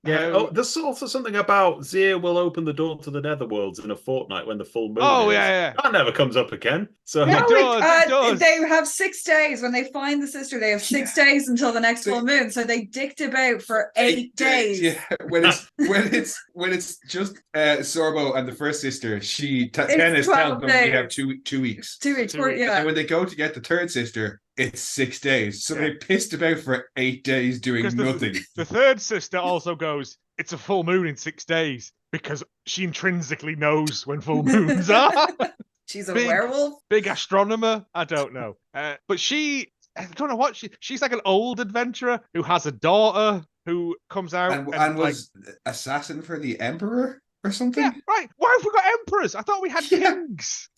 Yeah. There's also something about Zir will open the door to the Netherworlds in a fortnight when the full moon is. Yeah. That never comes up again. So it does. They have 6 days when they find the sister. They have 6 days until the next full moon. So they dicked about for 8 days. Yeah. When it's just Sorbo and the first sister, Tennis tells them we have 2 weeks. 2 weeks. Yeah. And when they go to get the third sister, it's 6 days. So they pissed about for 8 days doing nothing. The third sister also goes, it's a full moon in 6 days because she intrinsically knows when full moons are. She's a werewolf? Big astronomer? I don't know. But I don't know what she's like an old adventurer who has a daughter who comes out and was assassin for the emperor or something. Yeah, right. Why have we got emperors? I thought we had kings.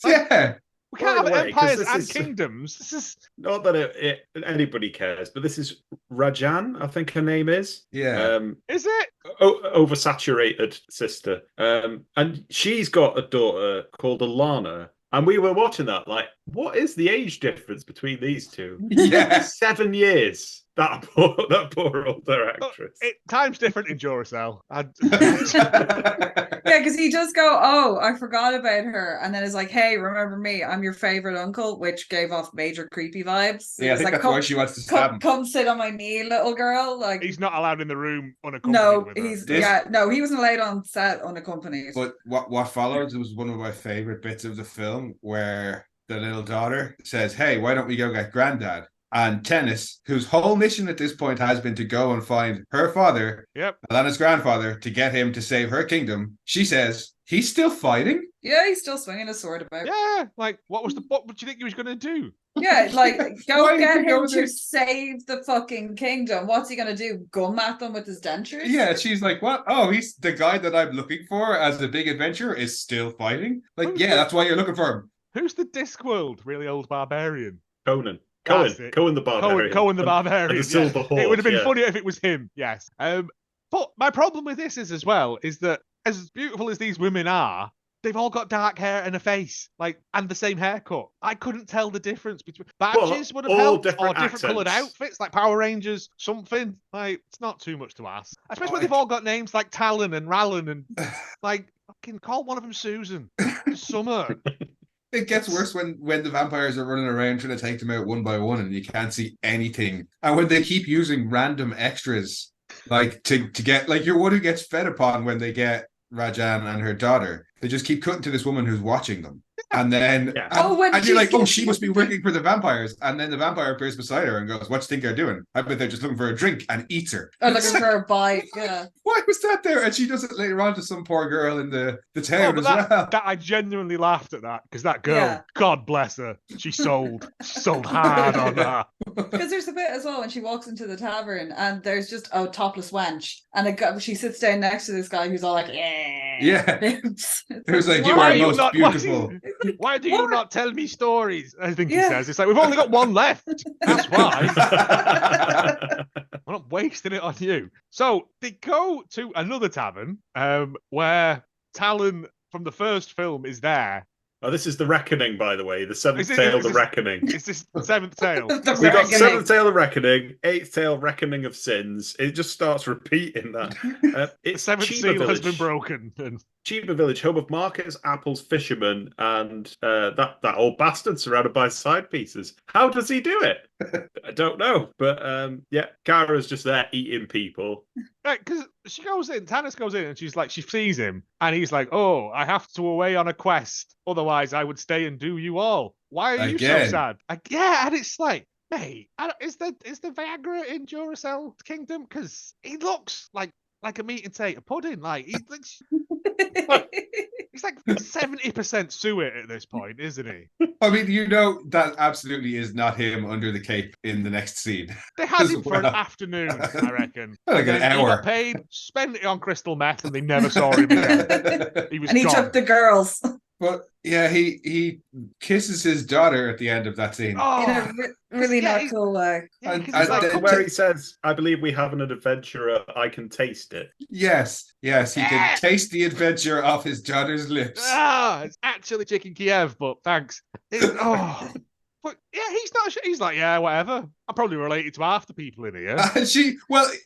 We can't have empires and kingdoms. This is not that anybody cares, but this is Rajan, I think her name is. Yeah. Is it? Oversaturated sister. And she's got a daughter called Alana. And we were watching that, like, what is the age difference between these two? Yeah. 7 years. That poor older actress. Time's different in Duracell. Yeah, because he does go, oh, I forgot about her. And then it's like, hey, remember me? I'm your favorite uncle, which gave off major creepy vibes. Yeah, I It's think like, that's why she wants to stab him. come sit on my knee, little girl. Like, He's not allowed in the room unaccompanied no, with her. he wasn't allowed on set unaccompanied. But what follows was one of my favorite bits of the film where the little daughter says, hey, why don't we go get granddad? And Tennis, whose whole mission at this point has been to go and find her father, Alana's grandfather, to get him to save her kingdom, she says, he's still fighting? Yeah, he's still swinging his sword about. Yeah, like, what do you think he was going to do? Yeah, like, go get him go to save the fucking kingdom. What's he going to do? Gum at them with his dentures? Yeah, she's like, what? Oh, he's the guy that I'm looking for as a big adventurer is still fighting? Like, that's why you're looking for him. Who's the Discworld really old barbarian? Cohen the barbarian. Cohen the barbarian. And the Silver Horde, it would have been funnier if it was him, yes. But my problem with this is that as beautiful as these women are, they've all got dark hair and a face, and the same haircut. I couldn't tell the difference between badges would have helped, or different coloured outfits, like Power Rangers, something. Like, it's not too much to ask. Especially when they've all got names like Talon and Rallon and fucking call one of them Susan. Summer. It gets worse when the vampires are running around trying to take them out one by one and you can't see anything. And when they keep using random extras, to get, you're one who gets fed upon when they get Rajan and her daughter. They just keep cutting to this woman who's watching them. And then and you're like, oh, she must be working for the vampires. And then the vampire appears beside her and goes, what do you think they're doing? I bet they're just looking for a drink, and eats her. Or looking for a bite, yeah. Why was that there? And she does it later on to some poor girl in the town as well. That I genuinely laughed at that, because that girl, God bless her, she sold hard on that. Because there's a bit as well when she walks into the tavern and there's just a topless wench, and she sits down next to this guy who's all like, yeah. It was like, you are most beautiful. Why do you not tell me stories? I think he says. It's like, we've only got one left. That's why. I'm not wasting it on you. So they go to another tavern where Talon from the first film is there. Oh, this is the Reckoning, by the way. The seventh tale, the Reckoning. Is this the seventh tale? We've got seventh tale, the Reckoning, eighth tale, Reckoning of Sins. It just starts repeating that. The seventh seal has been broken. Chiba Village, home of markets, apples, fishermen, and that old bastard surrounded by side pieces. How does he do it? I don't know. But Kara's just there eating people. Right, because she goes in, Tannis goes in, and she's like, she sees him, and he's like, oh, I have to away on a quest. Otherwise, I would stay and do you all. Why are you so sad? And it's like, mate, is the Viagra in Duracell Kingdom? Because he looks like a meat and tater pudding. He's like 70% suet at this point, isn't he? I mean, that absolutely is not him under the cape in the next scene. They had him for an afternoon, I reckon. Like an hour. He got paid, spent it on crystal meth, and they never saw him again. He was and he gone. took the girls. But yeah, he kisses his daughter at the end of that scene. In a really not cool way. Yeah, and where he says, I believe we have an adventurer, I can taste it. Yes, he can taste the adventure off his daughter's lips. It's actually chicken Kiev, but thanks. But yeah, he's like, yeah, whatever. I'm probably related to half the people in here.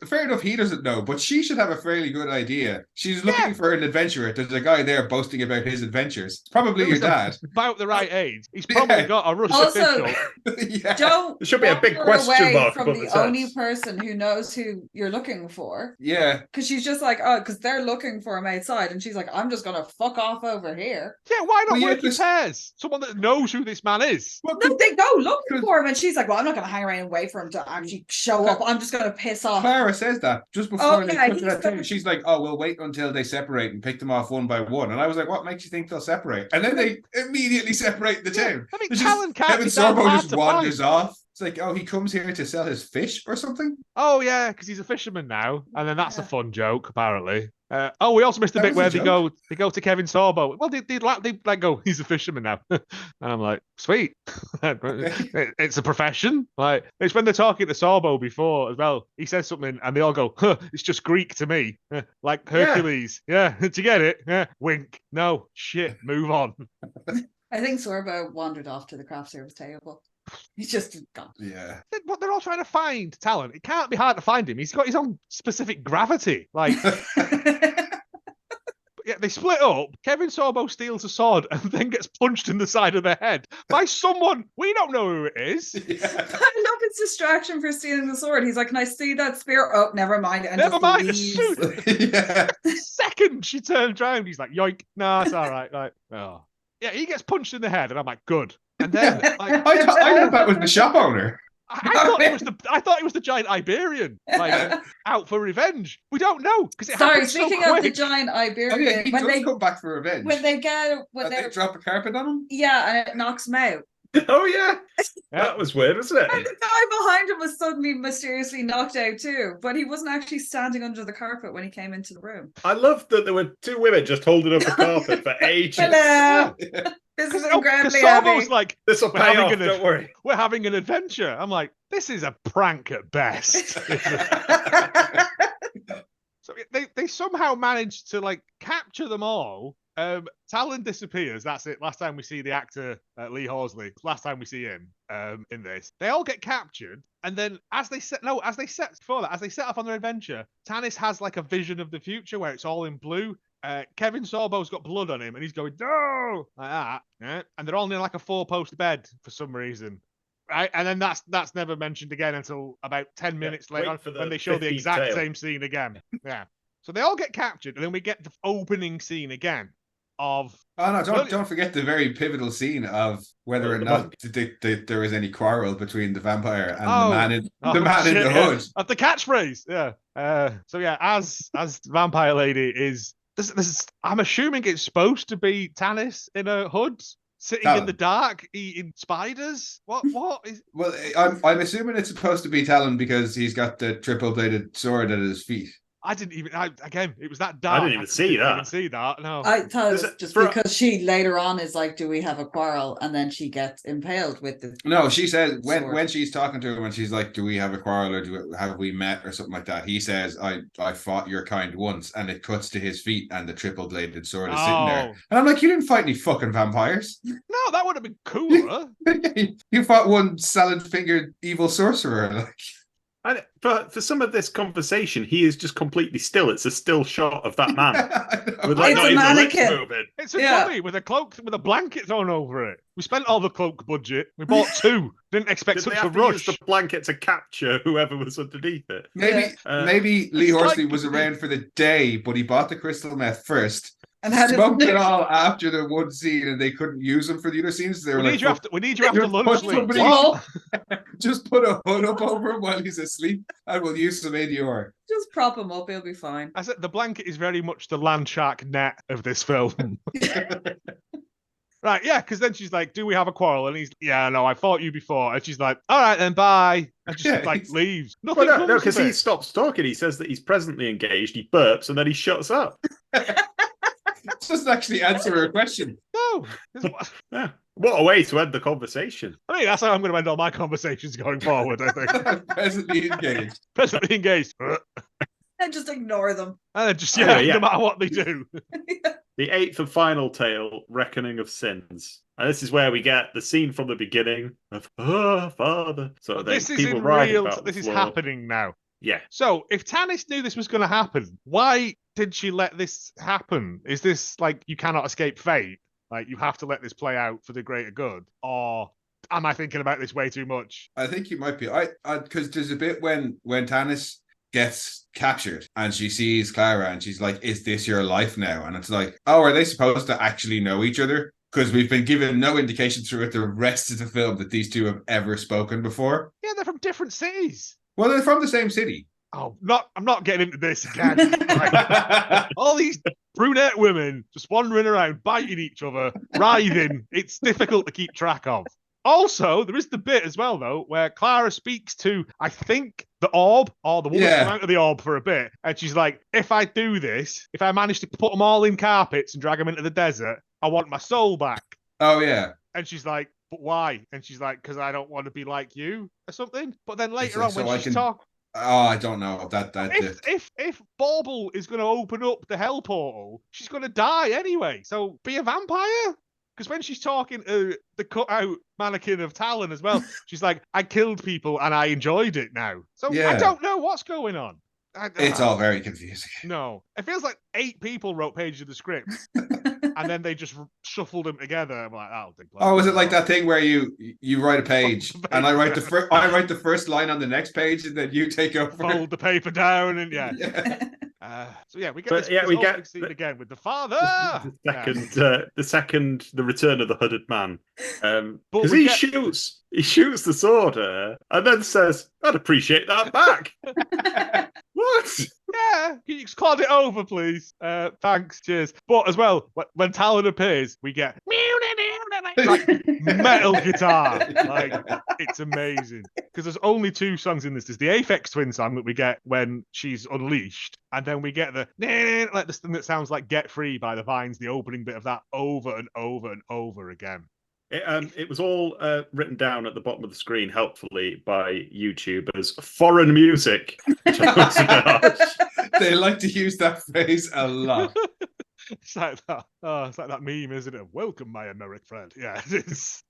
Fair enough, he doesn't know, but she should have a fairly good idea. She's looking for an adventurer. There's a guy there boasting about his adventures. It's probably your dad. About the right age. He's probably got a Russian official. Don't there should be a big question mark from the only person who knows who you're looking for. Yeah. Because she's just like, because they're looking for him outside, and she's like, I'm just gonna fuck off over here. Yeah, why not work in pairs? Someone that knows who this man is. No, they go looking for him, and she's like, well, I'm not gonna hang around and wait for him to actually show up. I'm just gonna piss off. Clara says that just before they put that thing. She's like, oh, we'll wait until they separate and pick them off one by one. And I was like, what makes you think they'll separate? And then they immediately separate the two. I mean, Talon can't Kevin Sorbo just wanders off. It's like, oh, he comes here to sell his fish or something? Oh, yeah, because he's a fisherman now. And then that's a fun joke, apparently. We also missed a bit where they go to Kevin Sorbo. Well, they go, he's a fisherman now. And I'm like, sweet. It's a profession. Like, it's when they're talking to Sorbo before as well. He says something and they all go, it's just Greek to me. Like Hercules. Yeah. Do you get it? Yeah. Wink. No. Shit. Move on. I think Sorbo wandered off to the craft service table. He's just gone. Yeah. What they're all trying to find Talon. It can't be hard to find him. He's got his own specific gravity. Like, yeah, they split up. Kevin Sorbo steals a sword and then gets punched in the side of the head by someone we don't know who it is. Yeah. I love his distraction for stealing the sword. He's like, "Can I see that spear?" Oh, never mind. And Never just mind the leaves. suit. Yeah. Second she turns around, he's like, yoink. Nah, it's all right. Like, oh. Yeah, he gets punched in the head, and I'm like, good. And then, like, I thought that was the shop owner. I thought it was the giant Iberian, like out for revenge. We don't know because it Sorry, happened so speaking quick. of the giant Oh Iberian, yeah, he when does they come back for revenge. when they get when And they they drop a carpet on him. yeah, and it knocks him out. Oh yeah, that was weird, wasn't And it? the guy behind him was suddenly mysteriously knocked out too, but he wasn't actually standing under the carpet when he came into the room. I love that there were two women just holding up a carpet for ages. Hello. Yeah. This is Because incredibly Sorbo's heavy. like, This will We're pay having off. an- Don't worry. we're having an adventure. I'm like, this is a prank at best. So they somehow managed to like capture them all. Talon disappears. That's it. Last time we see the actor Lee Horsley. Last time we see him in this. They all get captured, and then as they set off on their adventure, Tanis has like a vision of the future where it's all in blue. Kevin Sorbo's got blood on him, and he's going no like that. Yeah? And they're all in like a 4-post bed for some reason. Right, and then that's never mentioned again until about 10 minutes wait later on for the when they show the 15th exact tale. same scene again. Yeah. So they all get captured, and then we get the opening scene again of Oh no! Well, Don't forget the very pivotal scene of whether or the not there is any quarrel between the vampire and Oh. the man in oh, the man in shit, the yeah, hood. of the catchphrase. Yeah. So yeah, as vampire lady is this I'm assuming it's supposed to be Tanis in a hood sitting in Talon. the dark eating spiders. What is? Well, I'm assuming it's supposed to be Talon because he's got the triple bladed sword at his feet. I didn't even. Again, it was that dark. didn't even see that. Even see that. No. I thought it Is was it just for- because she later on is like, "Do we have a quarrel?" And then she gets impaled with the. No, she says Sword. when she's talking to him and she's like, "Do we have a quarrel or have we met or something like that?" He says, "I fought your kind once," and it cuts to his feet and the triple bladed sword is sitting there. Oh. And I'm like, "You didn't fight any fucking vampires. No, that would have been cooler. You fought one salad fingered evil sorcerer." Like, And for some of this conversation, he is just completely still. It's a still shot of that man. With It's like not a even the lips mannequin. moving. It's a Yeah. dummy with a cloak with a blanket thrown over it. We spent all the cloak budget. We bought 2. Didn't expect Did they such a have to use rush. the blanket to capture whoever was underneath it? maybe Yeah. maybe Lee It's Horsley like- was around for the day, but he bought the crystal meth first. And had Smoked it all after the one scene, and they couldn't use them for the other scenes. They were We like, need you after. We need you after Just lunch, put Lee. somebody- What? just put a hood up over him while he's asleep, and we'll use some ADR. Just prop him up; he'll be fine. I said the blanket is very much the land shark net of this film. Right, yeah, because then she's like, "Do we have a quarrel?" And he's, "Yeah, no, I fought you before." And she's like, "All right, then, bye," and just Yeah, like he's- leaves. Nothing Well, no, comes because of he it. stops talking. He says that he's presently engaged. He burps and then he shuts up. This doesn't actually answer her question. No, It's- Yeah. What a way to end the conversation. I mean that's how I'm going to end all my conversations going forward. I think Presently engaged. presently engaged, and And just ignore them. then just Yeah, yeah, yeah. no matter what they do. The 8th and final tale, Reckoning of Sins. And this is where we get the scene from the beginning of Father. So This is people in riding real. about the This is floor. happening now. Yeah. So, if Tanis knew this was going to happen, why did she let this happen? Is this like you cannot escape fate? Like you have to let this play out for the greater good? Or am I thinking about this way too much? I think you might be. I because there's a bit when Tanis gets captured and she sees Clara and she's like, "Is this your life now?" And it's like, "Oh, are they supposed to actually know each other?" Because we've been given no indication throughout the rest of the film that these two have ever spoken before. Yeah, they're from different cities. Well, they're from the same city. Oh, I'm not getting into this again. Like, all these brunette women just wandering around, biting each other, writhing. It's difficult to keep track of. Also, there is the bit as well, though, where Clara speaks to, I think, the orb, or the woman Yeah. come out of the orb for a bit. And she's like, if I do this, if I manage to put them all in carpets and drag them into the desert, I want my soul back. Oh yeah. And she's like, but why? And she's like, because I don't want to be like you or something. But then later So- on, so when I she's can- talking, Oh, I don't know that. if Bauble is going to open up the hell portal, she's going to die anyway. So be a vampire. Because when she's talking to the cut-out mannequin of Talon as well, she's like, I killed people and I enjoyed it now. So I Yeah. don't know what's going on. It's all very confusing. No. It feels like 8 people wrote pages of the script and then they just shuffled them together. I'm like, oh, Oh, is it like that thing where you write a page and I write the first line on the next page and then you take over? Fold the paper down and Yeah. so yeah, we get But this, yeah, this we opening get scene again with the father. the return of the hooded man. But Because we he get- shoots the sword at her and then says, I'd appreciate that back. What? Yeah, can you clod it over, please? Thanks, cheers. But as well, when Talon appears, we get like metal guitar. Like, it's amazing. Because there's only 2 songs in this. There's the Aphex Twin song that we get when she's unleashed, and then we get the like this thing that sounds like Get Free by the Vines, the opening bit of that over and over and over again. It was all written down at the bottom of the screen, helpfully, by YouTube as foreign music. Which I thought was a bit harsh. They like to use that phrase a lot. It's like that. Oh, it's like that meme, isn't it? Welcome, my American friend. Yeah, it is.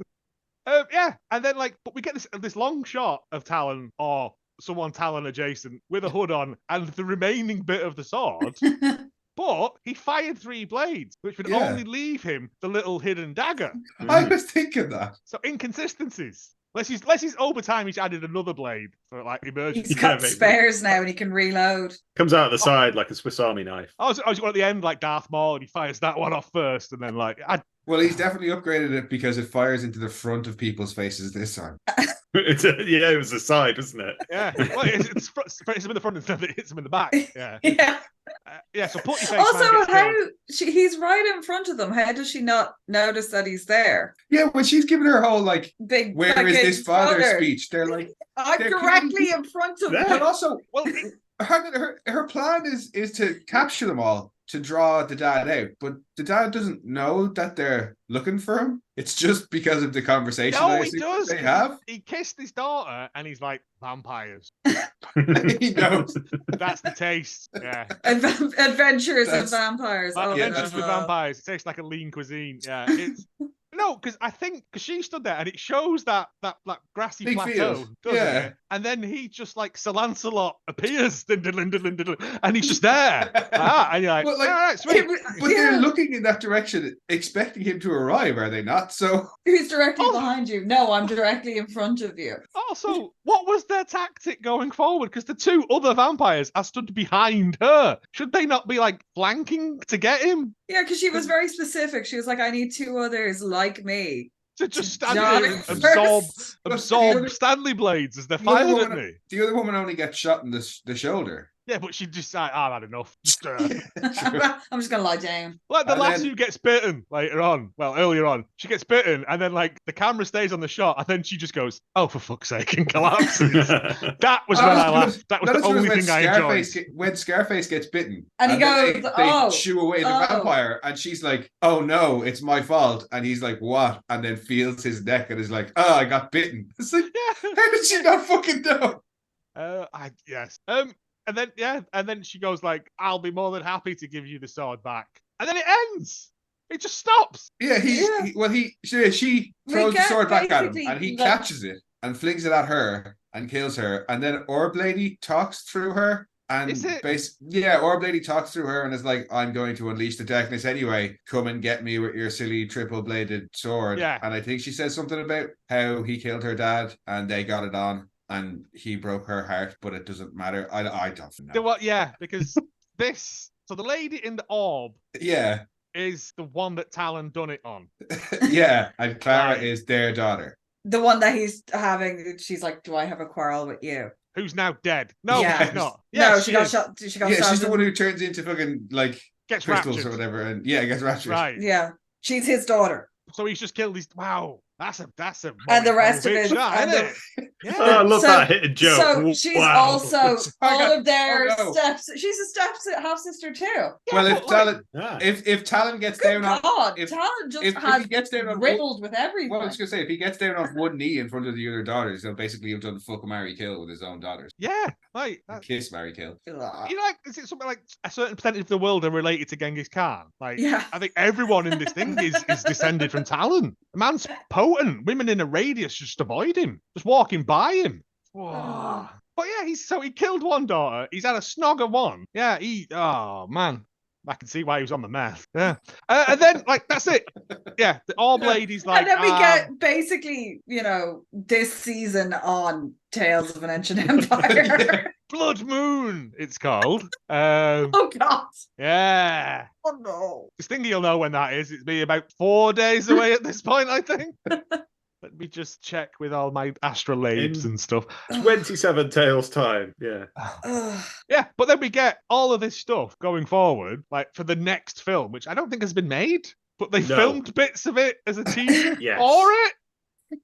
Yeah, and then but we get this long shot of Talon or someone Talon adjacent with a hood on and the remaining bit of the sword. But he fired 3 blades, which would only leave him the little hidden dagger. I was thinking that. So inconsistencies. Unless he's over time, he's added another blade for like emergency. He's got maybe. spares now and he can reload. Comes out the side like a Swiss Army knife. I was at the end like Darth Maul, and he fires that one off first, and then Well, he's definitely upgraded it because it fires into the front of people's faces this time. It was the side, wasn't it? yeah, well, it's him in the front instead of it hits him in the back. Yeah, Yeah. So put your face. Also, he's right in front of them. How does she not notice that he's there? Yeah, when she's giving her whole like, Big. where is this father speech? They're like, I'm they're directly in front of them. but also, Well, her plan is to capture them all to draw the dad out, but the dad doesn't know that they're looking for him. It's just because of the conversation he does. they have. He kissed his daughter, and he's like vampires. He knows. That's the taste. Yeah. Adventures of That's- vampires. Oh, Adventures with no. Vampires. It tastes like a lean cuisine. Yeah. It's no, because she stood there and it shows that grassy Big plateau, field. doesn't Yeah. it? And then he just like Sir Lancelot appears, and he's just there. And you're like, But, all right, sweet. But they're looking in that direction, expecting him to arrive, are they not? So Who's directly Oh. behind you? No, I'm directly in front of you. Also, what was their tactic going forward? Because the 2 other vampires are stood behind her. Should they not be like flanking to get him? Yeah, because she was very specific. She was like, I need 2 others like me. To just stand Die there and absorb first. Stanley blades as they're The other fired at woman- me. the other woman only gets shot in the shoulder. Yeah, but she just like, I've had enough. Just, I'm just gonna lie down. like the And lass then- who gets bitten later on. Well, earlier on, she gets bitten, and then like the camera stays on the shot, and then she just goes, "Oh, for fuck's sake!" and collapses. That was when I laughed. That was the only thing I enjoyed. When Scarface gets bitten, And he then goes, they "Oh, shoo away the oh." vampire, and she's like, "Oh no, it's my fault," and he's like, "What?" and then feels his neck and is like, "Oh, I got bitten." It's like, Yeah. how did she not fucking know? Yes. And then she goes like, "I'll be more than happy to give you the sword back," and then it ends. It just stops. Yeah, she throws the get sword back at him, basically, and he like- catches it and flings it at her and kills her, and then Orb Lady talks through her. And Is it? Orb Lady talks through her and is like, "I'm going to unleash the darkness anyway. Come and get me with your silly triple-bladed sword." Yeah. And I think she says something about how he killed her dad and they got it on and he broke her heart, but it doesn't matter. I don't know. Because so the lady in the orb Yeah, is the one that Talon done it on. yeah. And Clara Right. is their daughter. The one that he's having, she's like, "Do I have a quarrel with you?" Who's now dead? No, Yeah. she's not. No, Yes, she got is. shot. She got Yeah, stabbed she's the in- one who turns into fucking like Gets crystals raptured. or whatever, and gets raptured. Right. Yeah, she's his daughter. So he's just killed his. Wow. That's a And the rest of bitch, it, that, and isn't the- it? Yeah. Oh, I love So- that hidden joke. So she's Wow. also all of their Oh, no. steps. She's a half sister too. Yeah, Well, but, if Talon, Yeah. if Talon gets Good down on, God, if- Talon just if has he gets down on riddled with everything. well, I was gonna say if he gets down on one knee in front of the other daughters, he'll basically have done fuck, marry, kill with his own daughters. yeah, like that's, Kiss, marry, kill. you know, like is it something like a certain percentage of the world are related to Genghis Khan? Like, Yeah. I think everyone in this thing is descended from Talon. The man's potent. Women in a radius just avoid him, just walking by him. Whoa. But yeah, he killed one daughter. He's had a snog of one. Yeah, oh man. I can see why he was on the meth. Yeah. And then, like, that's it. Yeah, the Orb Lady's like... and then we get basically, this season on Tales of an Ancient Empire. Blood Moon, it's called. Oh, God. Yeah. Oh, no. Stingy will know when that is. It's be about 4 days away at this point, I think. Let me just check with all my astrolabes and stuff. 27 Tales time. Yeah. Yeah, but then we get all of this stuff going forward, like for the next film, which I don't think has been made, but they No. filmed bits of it as a teaser Yes. for it.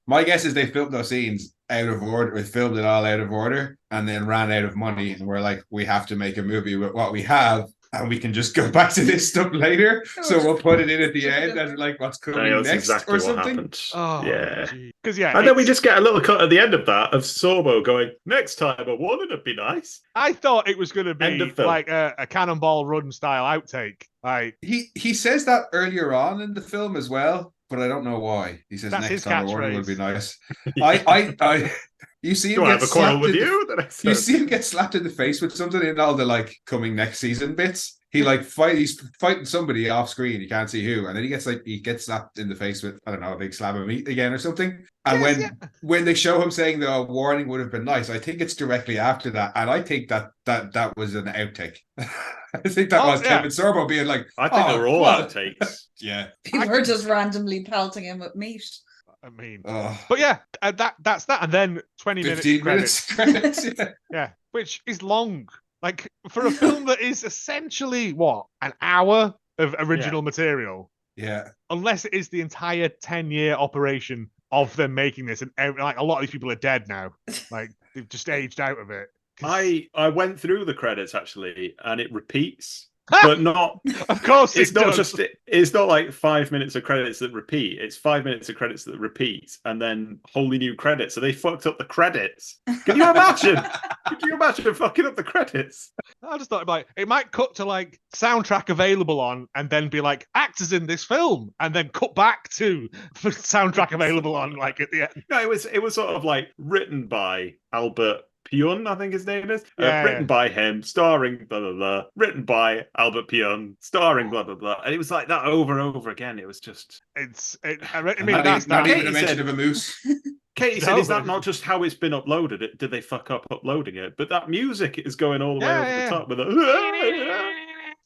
My guess is they filmed those scenes out of order. We filmed it all out of order, and then ran out of money, and we're like, we have to make a movie with what we have. And we can just go back to this stuff later. So we'll put it in at the end and like what's coming That's next exactly or what something. happened. Oh, Yeah. because yeah, And then we it's- just get a little cut at the end of that of Sorbo going, next time a warning would be nice. I thought it was going to End be of film. like a Cannonball Run style outtake. Like He says that earlier on in the film as well, but I don't know why. He says That's next his time a warning would be catchphrase. nice. I you see him Do I get have a quarrel slapped with in the- you? Then I You said, see him get slapped in the face with something in all the like coming next season bits. He's fighting somebody off screen. You can't see who, and then he gets slapped in the face with I don't know a big slab of meat again or something. And Yes, when they show him saying the warning would have been nice, I think it's directly after that, and I think that was an outtake. I think that was Kevin Sorbo being like, I think they were all what? outtakes. Yeah. People were just randomly pelting him with meat. I mean, Oh, but yeah, that's that, and then 20 minutes 15 credits. minutes credits. Yeah. Yeah, which is long. Like for a film that is essentially what an hour of original material, Yeah. unless it is the entire 10-year operation of them making this, and like a lot of these people are dead now. Like they've just aged out of it. 'Cause- I went through the credits actually, and it repeats, but not. Of course, It's it not does. just. It's not like 5 minutes of credits that repeat. It's 5 minutes of credits that repeat, and then wholly new credits. So they fucked up the credits. Can you imagine? Could you imagine fucking up the credits? I just thought like it might cut to like soundtrack available on, and then be like actors in this film, and then cut back to soundtrack available on like at the end. No, it was sort of like written by Albert Pionn, I think his name is. Yeah, Written yeah. by him, starring blah blah blah. Written by Albert Pionn, starring blah blah blah. And it was like that over and over again. It was just. I mean, Not that's even, not that. even a mention of a moose. Katie No, said, "Is but- that not just how it's been uploaded? Did they fuck up uploading it? But that music is going all the way Yeah, over yeah. the top with it."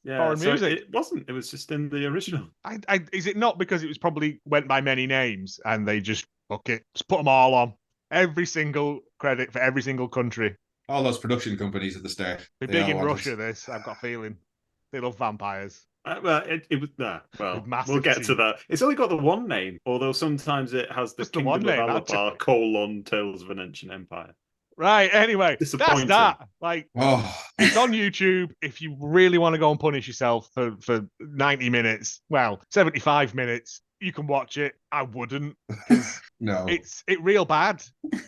Yeah, Foreign so music. It wasn't. It was just in the original. Is it not because it was probably went by many names and they just fuck it, just put them all on every single credit for every single country? All those production companies at the start. Be they big all in wanted- Russia. This I've got a feeling they love vampires. Well, it was nah. Well, With massive we'll get to teeth. that. It's only got the one name, although sometimes it has the Just the Kingdom one name, of that's Alabar : Tales of an Ancient Empire. Right. Anyway, that's Disappointing. that. Like Oh, it's on YouTube. If you really want to go and punish yourself for 90 minutes, well, 75 minutes, you can watch it. I wouldn't. 'Cause no. It's real bad.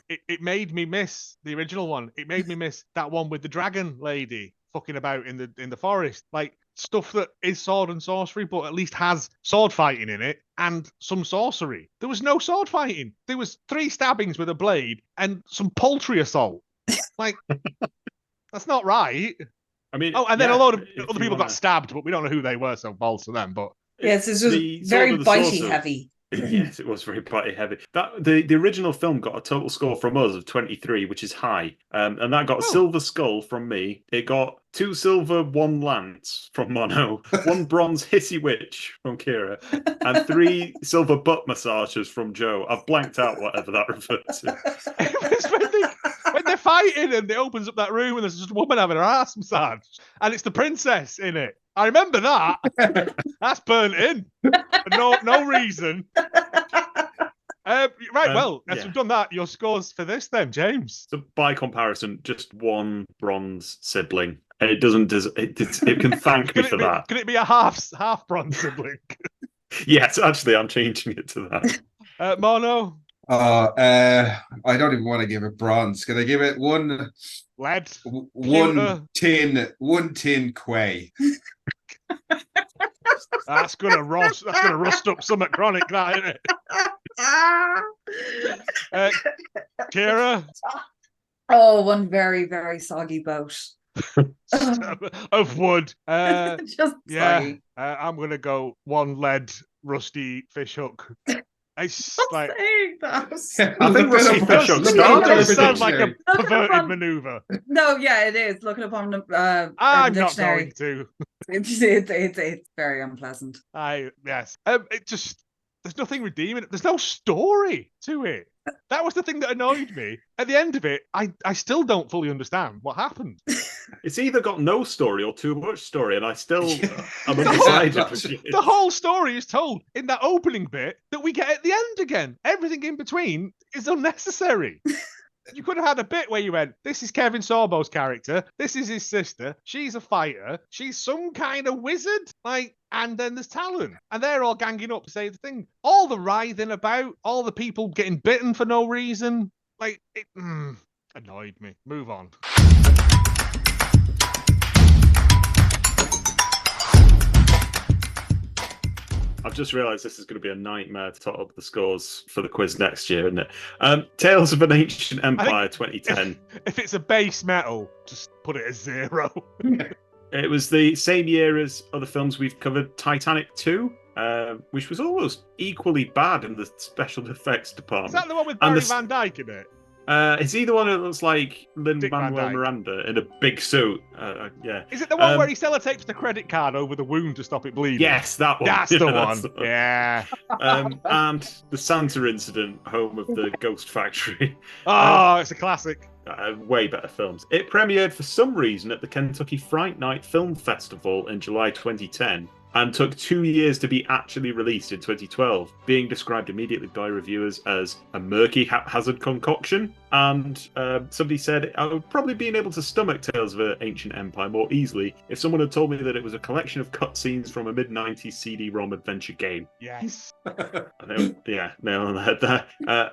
It made me miss the original one. It made me miss that one with the dragon lady fucking about in the forest. Like stuff that is sword and sorcery, but at least has sword fighting in it and some sorcery. There was no sword fighting. There was 3 stabbings with a blade and some poultry assault. Like that's not right. I mean, Oh, and then yeah, a load of if other you people got wanna- stabbed, but we don't know who they were, so balls to them. But Yes, this was the very Sword of the bitey Sorcerer- heavy. Yes, it was very bitey heavy. That the original film got a total score from us of 23, which is high, and that got a Oh. silver skull from me. It got 2 silver, 1 lance from Mono, 1 bronze hissy witch from Kira, and 3 silver butt massagers from Joe. I've blanked out whatever that referred to. it was when they're fighting and it opens up that room and there's just a woman having her ass massaged, and it's the princess in it. I remember that. That's burnt in. For no reason. Right, well, as yeah. we've done that, your scores for this then, James. So by comparison, just one bronze sibling. And it doesn't. It can thank me for that. Can it be a half bronze sibling? Yes, actually, I'm changing it to that. Mono, I don't even want to give it bronze. Can I give it one lead, one tin quay? That's gonna rust up something chronic, that isn't it? Kira, one very, very soggy boat. of wood. Just soggy. I'm gonna go one lead rusty fish hook. It's like Saying that. I think Rusty Fish Hook's it gone. does sound like a Look it perverted up on- maneuver. No, yeah, it is. Look it up on the I'm Urban not Dictionary. going to. It's very unpleasant. Yes. It just there's nothing redeeming. There's no story to it. That was the thing that annoyed me. At the end of it, I still don't fully understand what happened. It's either got no story or too much story, and I still am The undecided. The whole story is told in that opening bit that we get at the end again. Everything in between is unnecessary. You could have had a bit where you went, this is Kevin Sorbo's character, this is his sister, she's a fighter, she's some kind of wizard, and then there's Talon, and they're all ganging up to say the thing. All the writhing about, all the people getting bitten for no reason, it annoyed me. Move on. I've just realised this is going to be a nightmare to tot up the scores for the quiz next year, isn't it? Tales of an Ancient Empire 2010. If it's a base metal, just put it as 0. It was the same year as other films we've covered, Titanic 2, which was almost equally bad in the special effects department. Is that the one with Barry Van Dyke in it? It's either one that looks like Lin-Manuel Dyke. Miranda in a big suit. Yeah. Is it the one where he sellotapes the credit card over the wound to stop it bleeding? Yes, that one. That's the one. Yeah. And the Santa Incident, home of the Ghost Factory. Oh, it's a classic. Way better films. It premiered for some reason at the Kentucky Fright Night Film Festival in July 2010. And took 2 years to be actually released in 2012, being described immediately by reviewers as a murky, haphazard concoction. And somebody said, I would probably been able to stomach Tales of an Ancient Empire more easily if someone had told me that it was a collection of cutscenes from a mid-90s CD-ROM adventure game. Yes. Yeah, nail on the head there.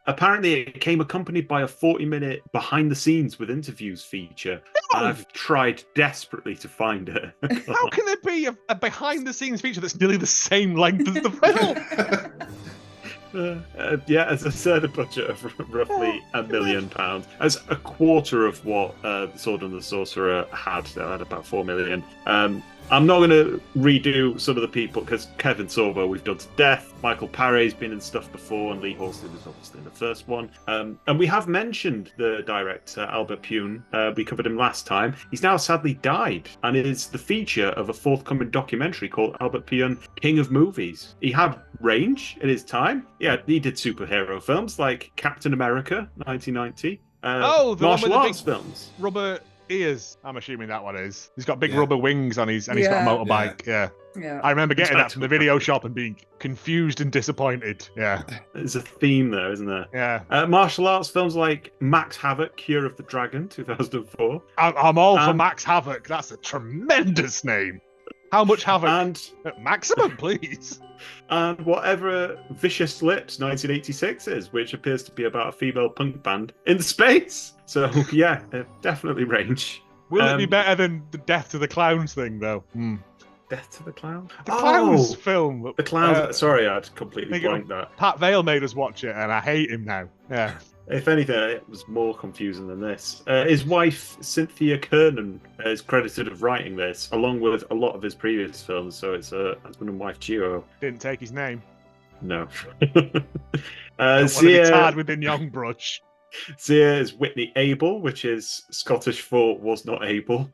Apparently, it came accompanied by a 40-minute behind-the-scenes with interviews feature. And I've tried desperately to find it. How can there be a behind-the-scenes feature that's nearly the same length as the film? Yeah, as I said, a budget of roughly £1 million. As a quarter of what The Sword and the Sorcerer had. They had about 4 million. I'm not going to redo some of the people because Kevin Sorbo we've done to death. Michael Paré's been in stuff before, and Lee Halston was obviously in the first one. And we have mentioned the director, Albert Pune. We covered him last time. He's now sadly died, and it is the feature of a forthcoming documentary called Albert Pune, King of Movies. He had range in his time. Yeah, he did superhero films like Captain America, 1990. The martial one with arts films. Rubber ears, I'm assuming that one is. He's got big rubber wings on his, and he's got a motorbike. Yeah. I remember getting that from the video shop and being confused and disappointed. Yeah. There's a theme there, isn't there? Yeah. Martial arts films like Max Havoc, Cure of the Dragon, 2004. I'm all for Max Havoc. That's a tremendous name. How much Havoc? And maximum, please. And whatever Vicious Lips 1986 is, which appears to be about a female punk band in space. So yeah, definitely range. Will it be better than the Death to the Clowns thing, though? Death to the Clown? The Clowns film. The Clowns. Sorry, I'd completely blanked that. Pat Vale made us watch it, and I hate him now. Yeah. If anything, it was more confusing than this. His wife, Cynthia Kernan, is credited of writing this, along with a lot of his previous films, so it's a husband and wife duo. Didn't take his name. No. Zia, tarred within Youngbrush. Zia is Whitney Able, which is Scottish for was not able.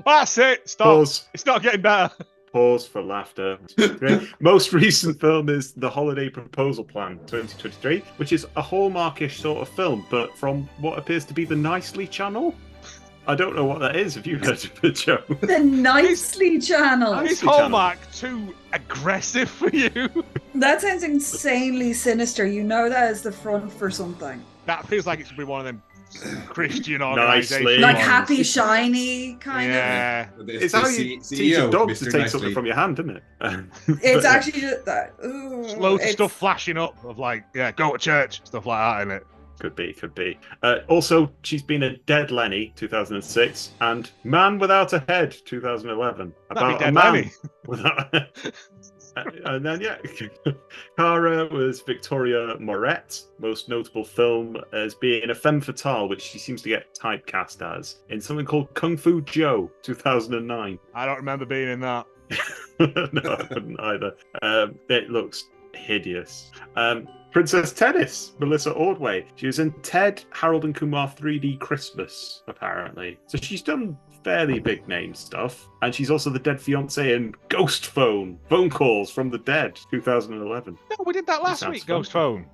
That's it. Stop. Pause. It's not getting better. Pause for laughter. Most recent film is The Holiday Proposal Plan 2023, which is a Hallmarkish sort of film, but from what appears to be the Nicely channel. I don't know what that is. Have you heard of it, Joe? The Nicely channel. Nice. Is Hallmark too aggressive for you? That sounds insanely sinister. You know that is the front for something. That feels like it should be one of them Christian Nicely. organisations. Like ones. Happy Shiny kind of. Yeah. It's how you teach a dog to take something from your hand, isn't it? It's actually just that. Ooh, Loads of stuff flashing up of like, go to church, stuff like that, innit? Could be. Also, she's been a Dead Lenny, 2006, and Man Without a Head, 2011. That'd be Dead a man Lenny. without. And then Cara was Victoria Moret, most notable film as being a femme fatale, which she seems to get typecast as in something called Kung Fu Joe, 2009. I don't remember being in that. No, I couldn't either. It looks hideous. Princess Tennis, Melissa Ordway. She was in Ted, Harold and Kumar 3D Christmas, apparently. So she's done fairly big name stuff. And she's also the dead fiancé in Ghost Phone, Phone Calls from the Dead, 2011. No, we did that last Sounds week, fun. Ghost Phone.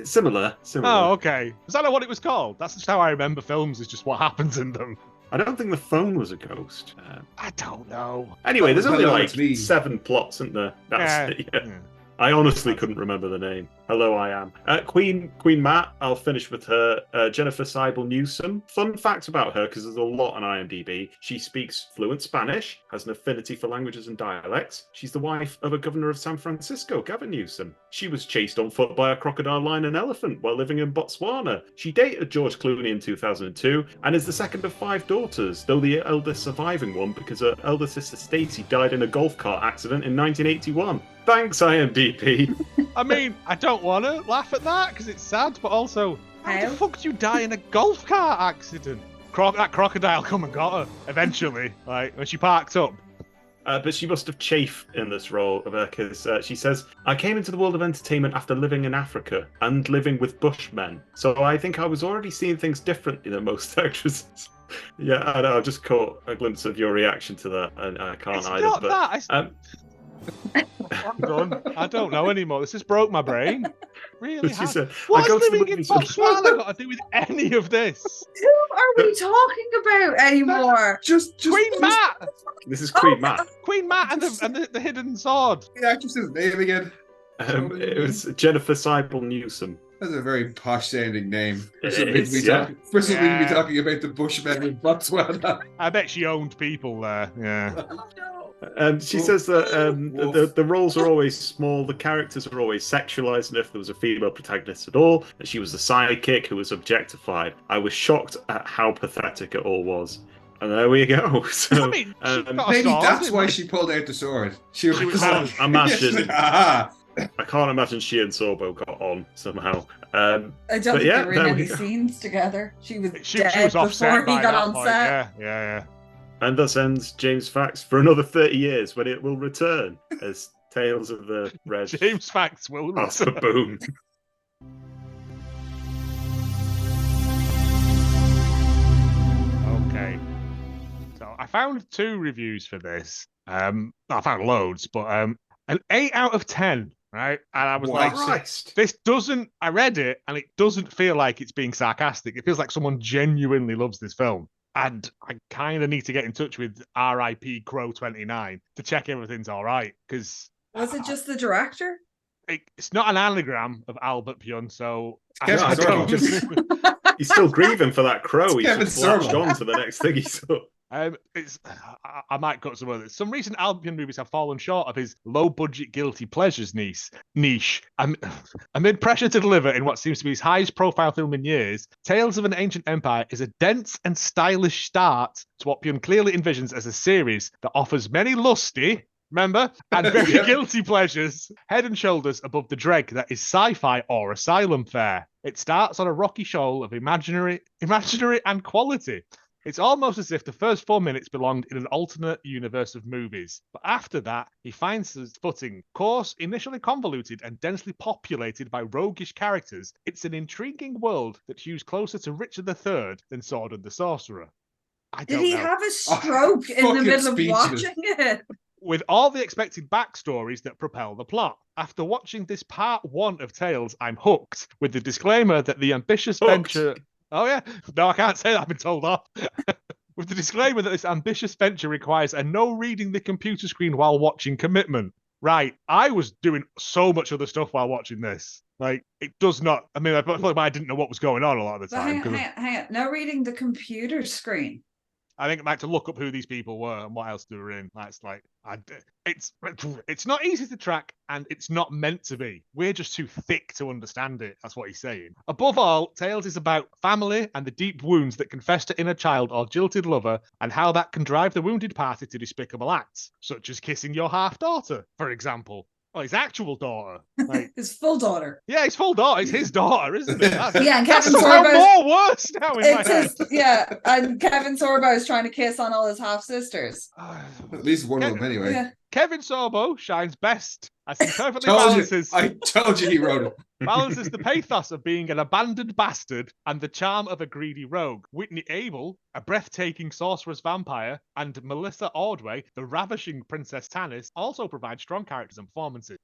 Similar. Oh, okay. Is that not what it was called? That's just how I remember films, is just what happens in them. I don't think the phone was a ghost. I don't know. Anyway, there's only Hello, like it's me. 7 plots, isn't there? That's it, yeah. Yeah. I honestly couldn't remember the name. Hello, I am. Queen Matt, I'll finish with her. Jennifer Seibel Newsom. Fun fact about her, because there's a lot on IMDb. She speaks fluent Spanish, has an affinity for languages and dialects. She's the wife of a governor of San Francisco, Gavin Newsom. She was chased on foot by a crocodile, lion, and elephant while living in Botswana. She dated George Clooney in 2002 and is the second of 5 daughters, though the eldest surviving one because her elder sister Stacey died in a golf cart accident in 1981. Thanks, IMDb. I mean, I don't want to laugh at that because it's sad, but also, how How? the fuck do you die in a golf cart accident? That crocodile come and got her eventually, like when she parked up. But she must have chafed in this role because she says, I came into the world of entertainment after living in Africa and living with Bushmen. So I think I was already seeing things differently than most actresses. Yeah, I know. I just caught a glimpse of your reaction to that, and I can't It's either. not But that. I'm done. I don't know anymore. This has broke my brain. Really she has. said, What's I go to the living in movies. Botswana got to do with any of this? Who are we talking about anymore? Just Queen Matt! This is Queen Oh, Matt. Queen Matt and the hidden sword. The actress's name again. It was Jennifer Seibel Newsom. That's a very posh sounding name. For It somebody to is, be yeah. talking, for somebody to be Yeah. talking about the Bushmen in Botswana. I bet she owned people there. Yeah. Oh, no. And she Woof. says that Woof. the roles are always small, the characters are always sexualized, and if there was a female protagonist at all, that she was the sidekick who was objectified. I was shocked at how pathetic it all was. And there we go. So, I mean, she got a Maybe sword, that's didn't why she? she pulled out the sword. She was like, imagine. Aha. I can't imagine she and Sorbo got on somehow. I don't But think yeah, they were in there we any go. scenes together. She was She dead was offset before he by got that on point. set. Yeah. And thus ends James Facts for another 30 years when it will return as Tales of the Red James Facts will Alpha return. Boom. Okay. So I found 2 reviews for this. I found loads, but an 8 out of 10, right? And I was like, Christ. this doesn't, I read it and it doesn't feel like it's being sarcastic. It feels like someone genuinely loves this film. And I kind of need to get in touch with RIP Crow29 to check everything's all right. Because Was it just the director? it's not an anagram of Albert Pyun, so Kevin I don't know, Sorbo. He's still grieving for that crow. He's Kevin just latched Sorbo. on to the next thing he saw. I might cut some others. Some recent Albion movies have fallen short of his low-budget guilty pleasures niche. Amid pressure to deliver in what seems to be his highest-profile film in years, Tales of an Ancient Empire is a dense and stylish start to what Pyun clearly envisions as a series that offers many lusty, remember, and very Yeah. guilty pleasures, head and shoulders above the dreg that is sci-fi or asylum fare. It starts on a rocky shoal of imaginary and quality. It's almost as if the first 4 minutes belonged in an alternate universe of movies. But after that, he finds his footing. Coarse, initially convoluted, and densely populated by roguish characters, it's an intriguing world that hews closer to Richard III than Sword and the Sorcerer. I Did don't he know. have a stroke in the fucking middle of speechless. watching it? With all the expected backstories that propel the plot. After watching this part 1 of Tales, I'm hooked, with the disclaimer that the ambitious Hooked. venture Oh, yeah. No, I can't say that. I've been told off. With the disclaimer that this ambitious venture requires a no reading the computer screen while watching commitment. Right. I was doing so much other stuff while watching this. Like, it does not. I mean, I didn't know what was going on a lot of the But time. hang on. No reading the computer screen. I think I might to look up who these people were and what else they were in. That's like, it's not easy to track, and it's not meant to be. We're just too thick to understand it. That's what he's saying. Above all, Tales is about family and the deep wounds that can fester in a child or jilted lover, and how that can drive the wounded party to despicable acts, such as kissing your half-daughter, for example. Well, his actual daughter. Like, His full daughter. yeah, his full daughter. It's his daughter, isn't it? Yeah, and That's Kevin somehow Sorbo. more worse now in my head. Yeah, and Kevin Sorbo is trying to kiss on all his half sisters. At least one of them, anyway. Yeah. Kevin Sorbo shines best as he perfectly I told you he wrote it. balances the pathos of being an abandoned bastard and the charm of a greedy rogue. Whitney Abel, a breathtaking sorceress vampire, and Melissa Ordway, the ravishing Princess Tannis, also provide strong characters and performances.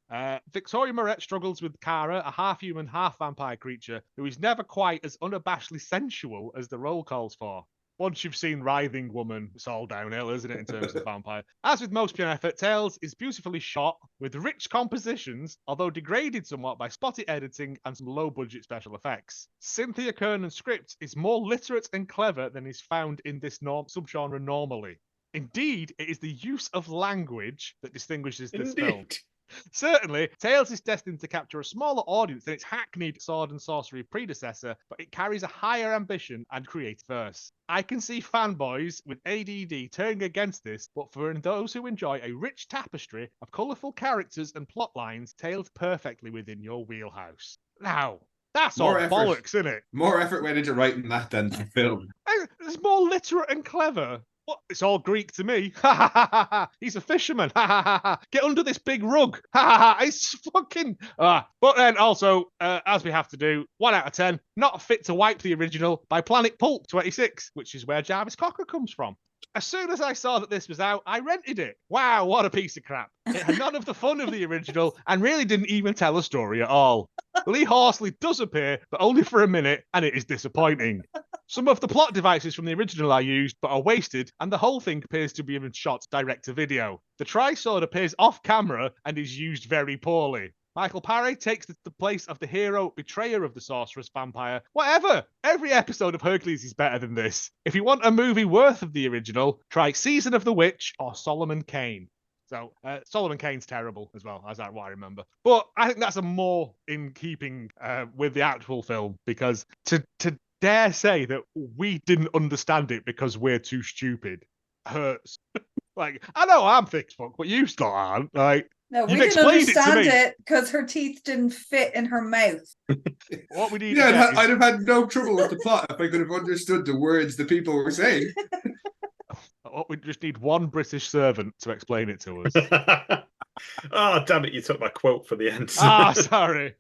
Victoria Moret struggles with Kara, a half-human, half-vampire creature who is never quite as unabashedly sensual as the role calls for. Once you've seen Writhing Woman, it's all downhill, isn't it, in terms of vampire? As with most pure effort, Tales is beautifully shot with rich compositions, although degraded somewhat by spotty editing and some low-budget special effects. Cynthia Kernan's script is more literate and clever than is found in this subgenre normally. Indeed, it is the use of language that distinguishes this film. Certainly, Tales is destined to capture a smaller audience than its hackneyed sword and sorcery predecessor, but it carries a higher ambition and creative verse. I can see fanboys with ADD turning against this, but for those who enjoy a rich tapestry of colourful characters and plot lines, Tales perfectly within your wheelhouse. Now, that's More all effort. bollocks, isn't it? More effort went into writing that than the film. It's more literate and clever. What? It's all Greek to me. He's a fisherman. Get under this big rug. It's fucking. But then also, as we have to do, 1 out of 10, not fit to wipe the original by Planet Pulp 26, which is where Jarvis Cocker comes from. As soon as I saw that this was out, I rented it. Wow, what a piece of crap. It had none of the fun of the original and really didn't even tell a story at all. Lee Horsley does appear, but only for a minute, and it is disappointing. Some of the plot devices from the original are used, but are wasted, and the whole thing appears to be even shot direct-to-video. The Tri-Sword appears off-camera and is used very poorly. Michael Paré takes the place of the hero betrayer of the sorceress vampire. Whatever! Every episode of Hercules is better than this. If you want a movie worth of the original, try Season of the Witch or Solomon Kane. So, Solomon Kane's terrible as well, as what I remember. But I think that's a more in keeping with the actual film, because to dare say that we didn't understand it because we're too stupid hurts. Like, I know I'm thick as fuck, but you still aren't. Like, No, we you've didn't explained understand to me. it because her teeth didn't fit in her mouth. What we need Yeah, to get is- I'd have had no trouble with the plot if I could have understood the words the people were saying. we just need one British servant to explain it to us. Oh, damn it, you took my quote for the end. Sorry.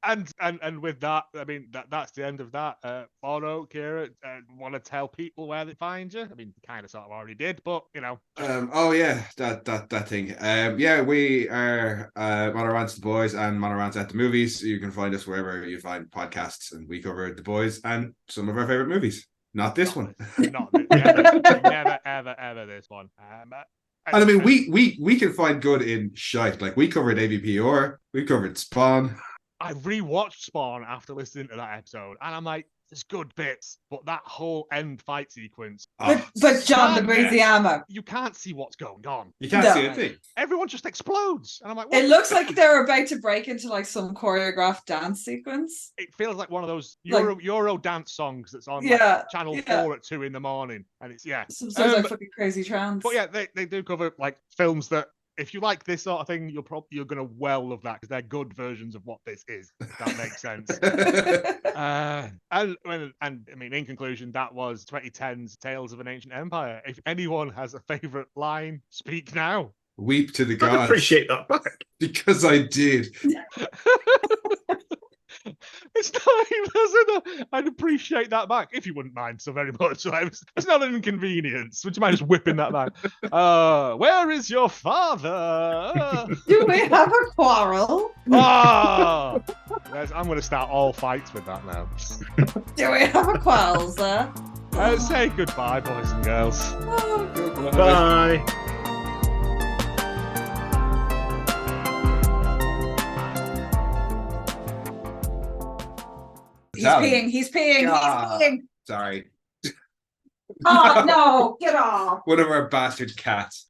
And with that, I mean, that's the end of that. Bono, Kira, want to tell people where they find you? I mean, kind of sort of already did, but, you know. Oh yeah, that thing. Yeah, we are Monorants the Boys and Monorants at the Movies. You can find us wherever you find podcasts, and we cover the boys and some of our favorite movies. Not this one. Not this, never, ever this one. And I mean, we can find good in shite. Like, we covered AVPR, we covered Spawn. I rewatched Spawn after listening to that episode, and I'm like, there's good bits, but that whole end fight sequence. But John Leguizamo. You can't see what's going on. You can't No. see a thing. Everyone just explodes. And I'm like, what? It looks like they're about to break into like some choreographed dance sequence. It feels like one of those Like- Euro dance songs that's on Yeah, Channel yeah. 4 at 2 in the morning. And it's, yeah. Some sort of like fucking crazy trance. But yeah, they do cover like films that, if you like this sort of thing, you're gonna well love that, because they're good versions of what this is. If that makes sense. And I mean, in conclusion, that was 2010's Tales of an Ancient Empire. If anyone has a favorite line, speak now. Weep to the I'd gods. appreciate that back. Because I did. It's not even. I'd appreciate that back if you wouldn't mind so very much. It's not an inconvenience. Would you mind just whipping that back? Where is your father? Do we have a quarrel? Ah! I'm going to start all fights with that now. Do we have a Qualza? Say goodbye, boys and girls. Oh, Bye. he's peeing. He's peeing. God. He's peeing. Sorry. Oh no! Get off. One of our bastard cats.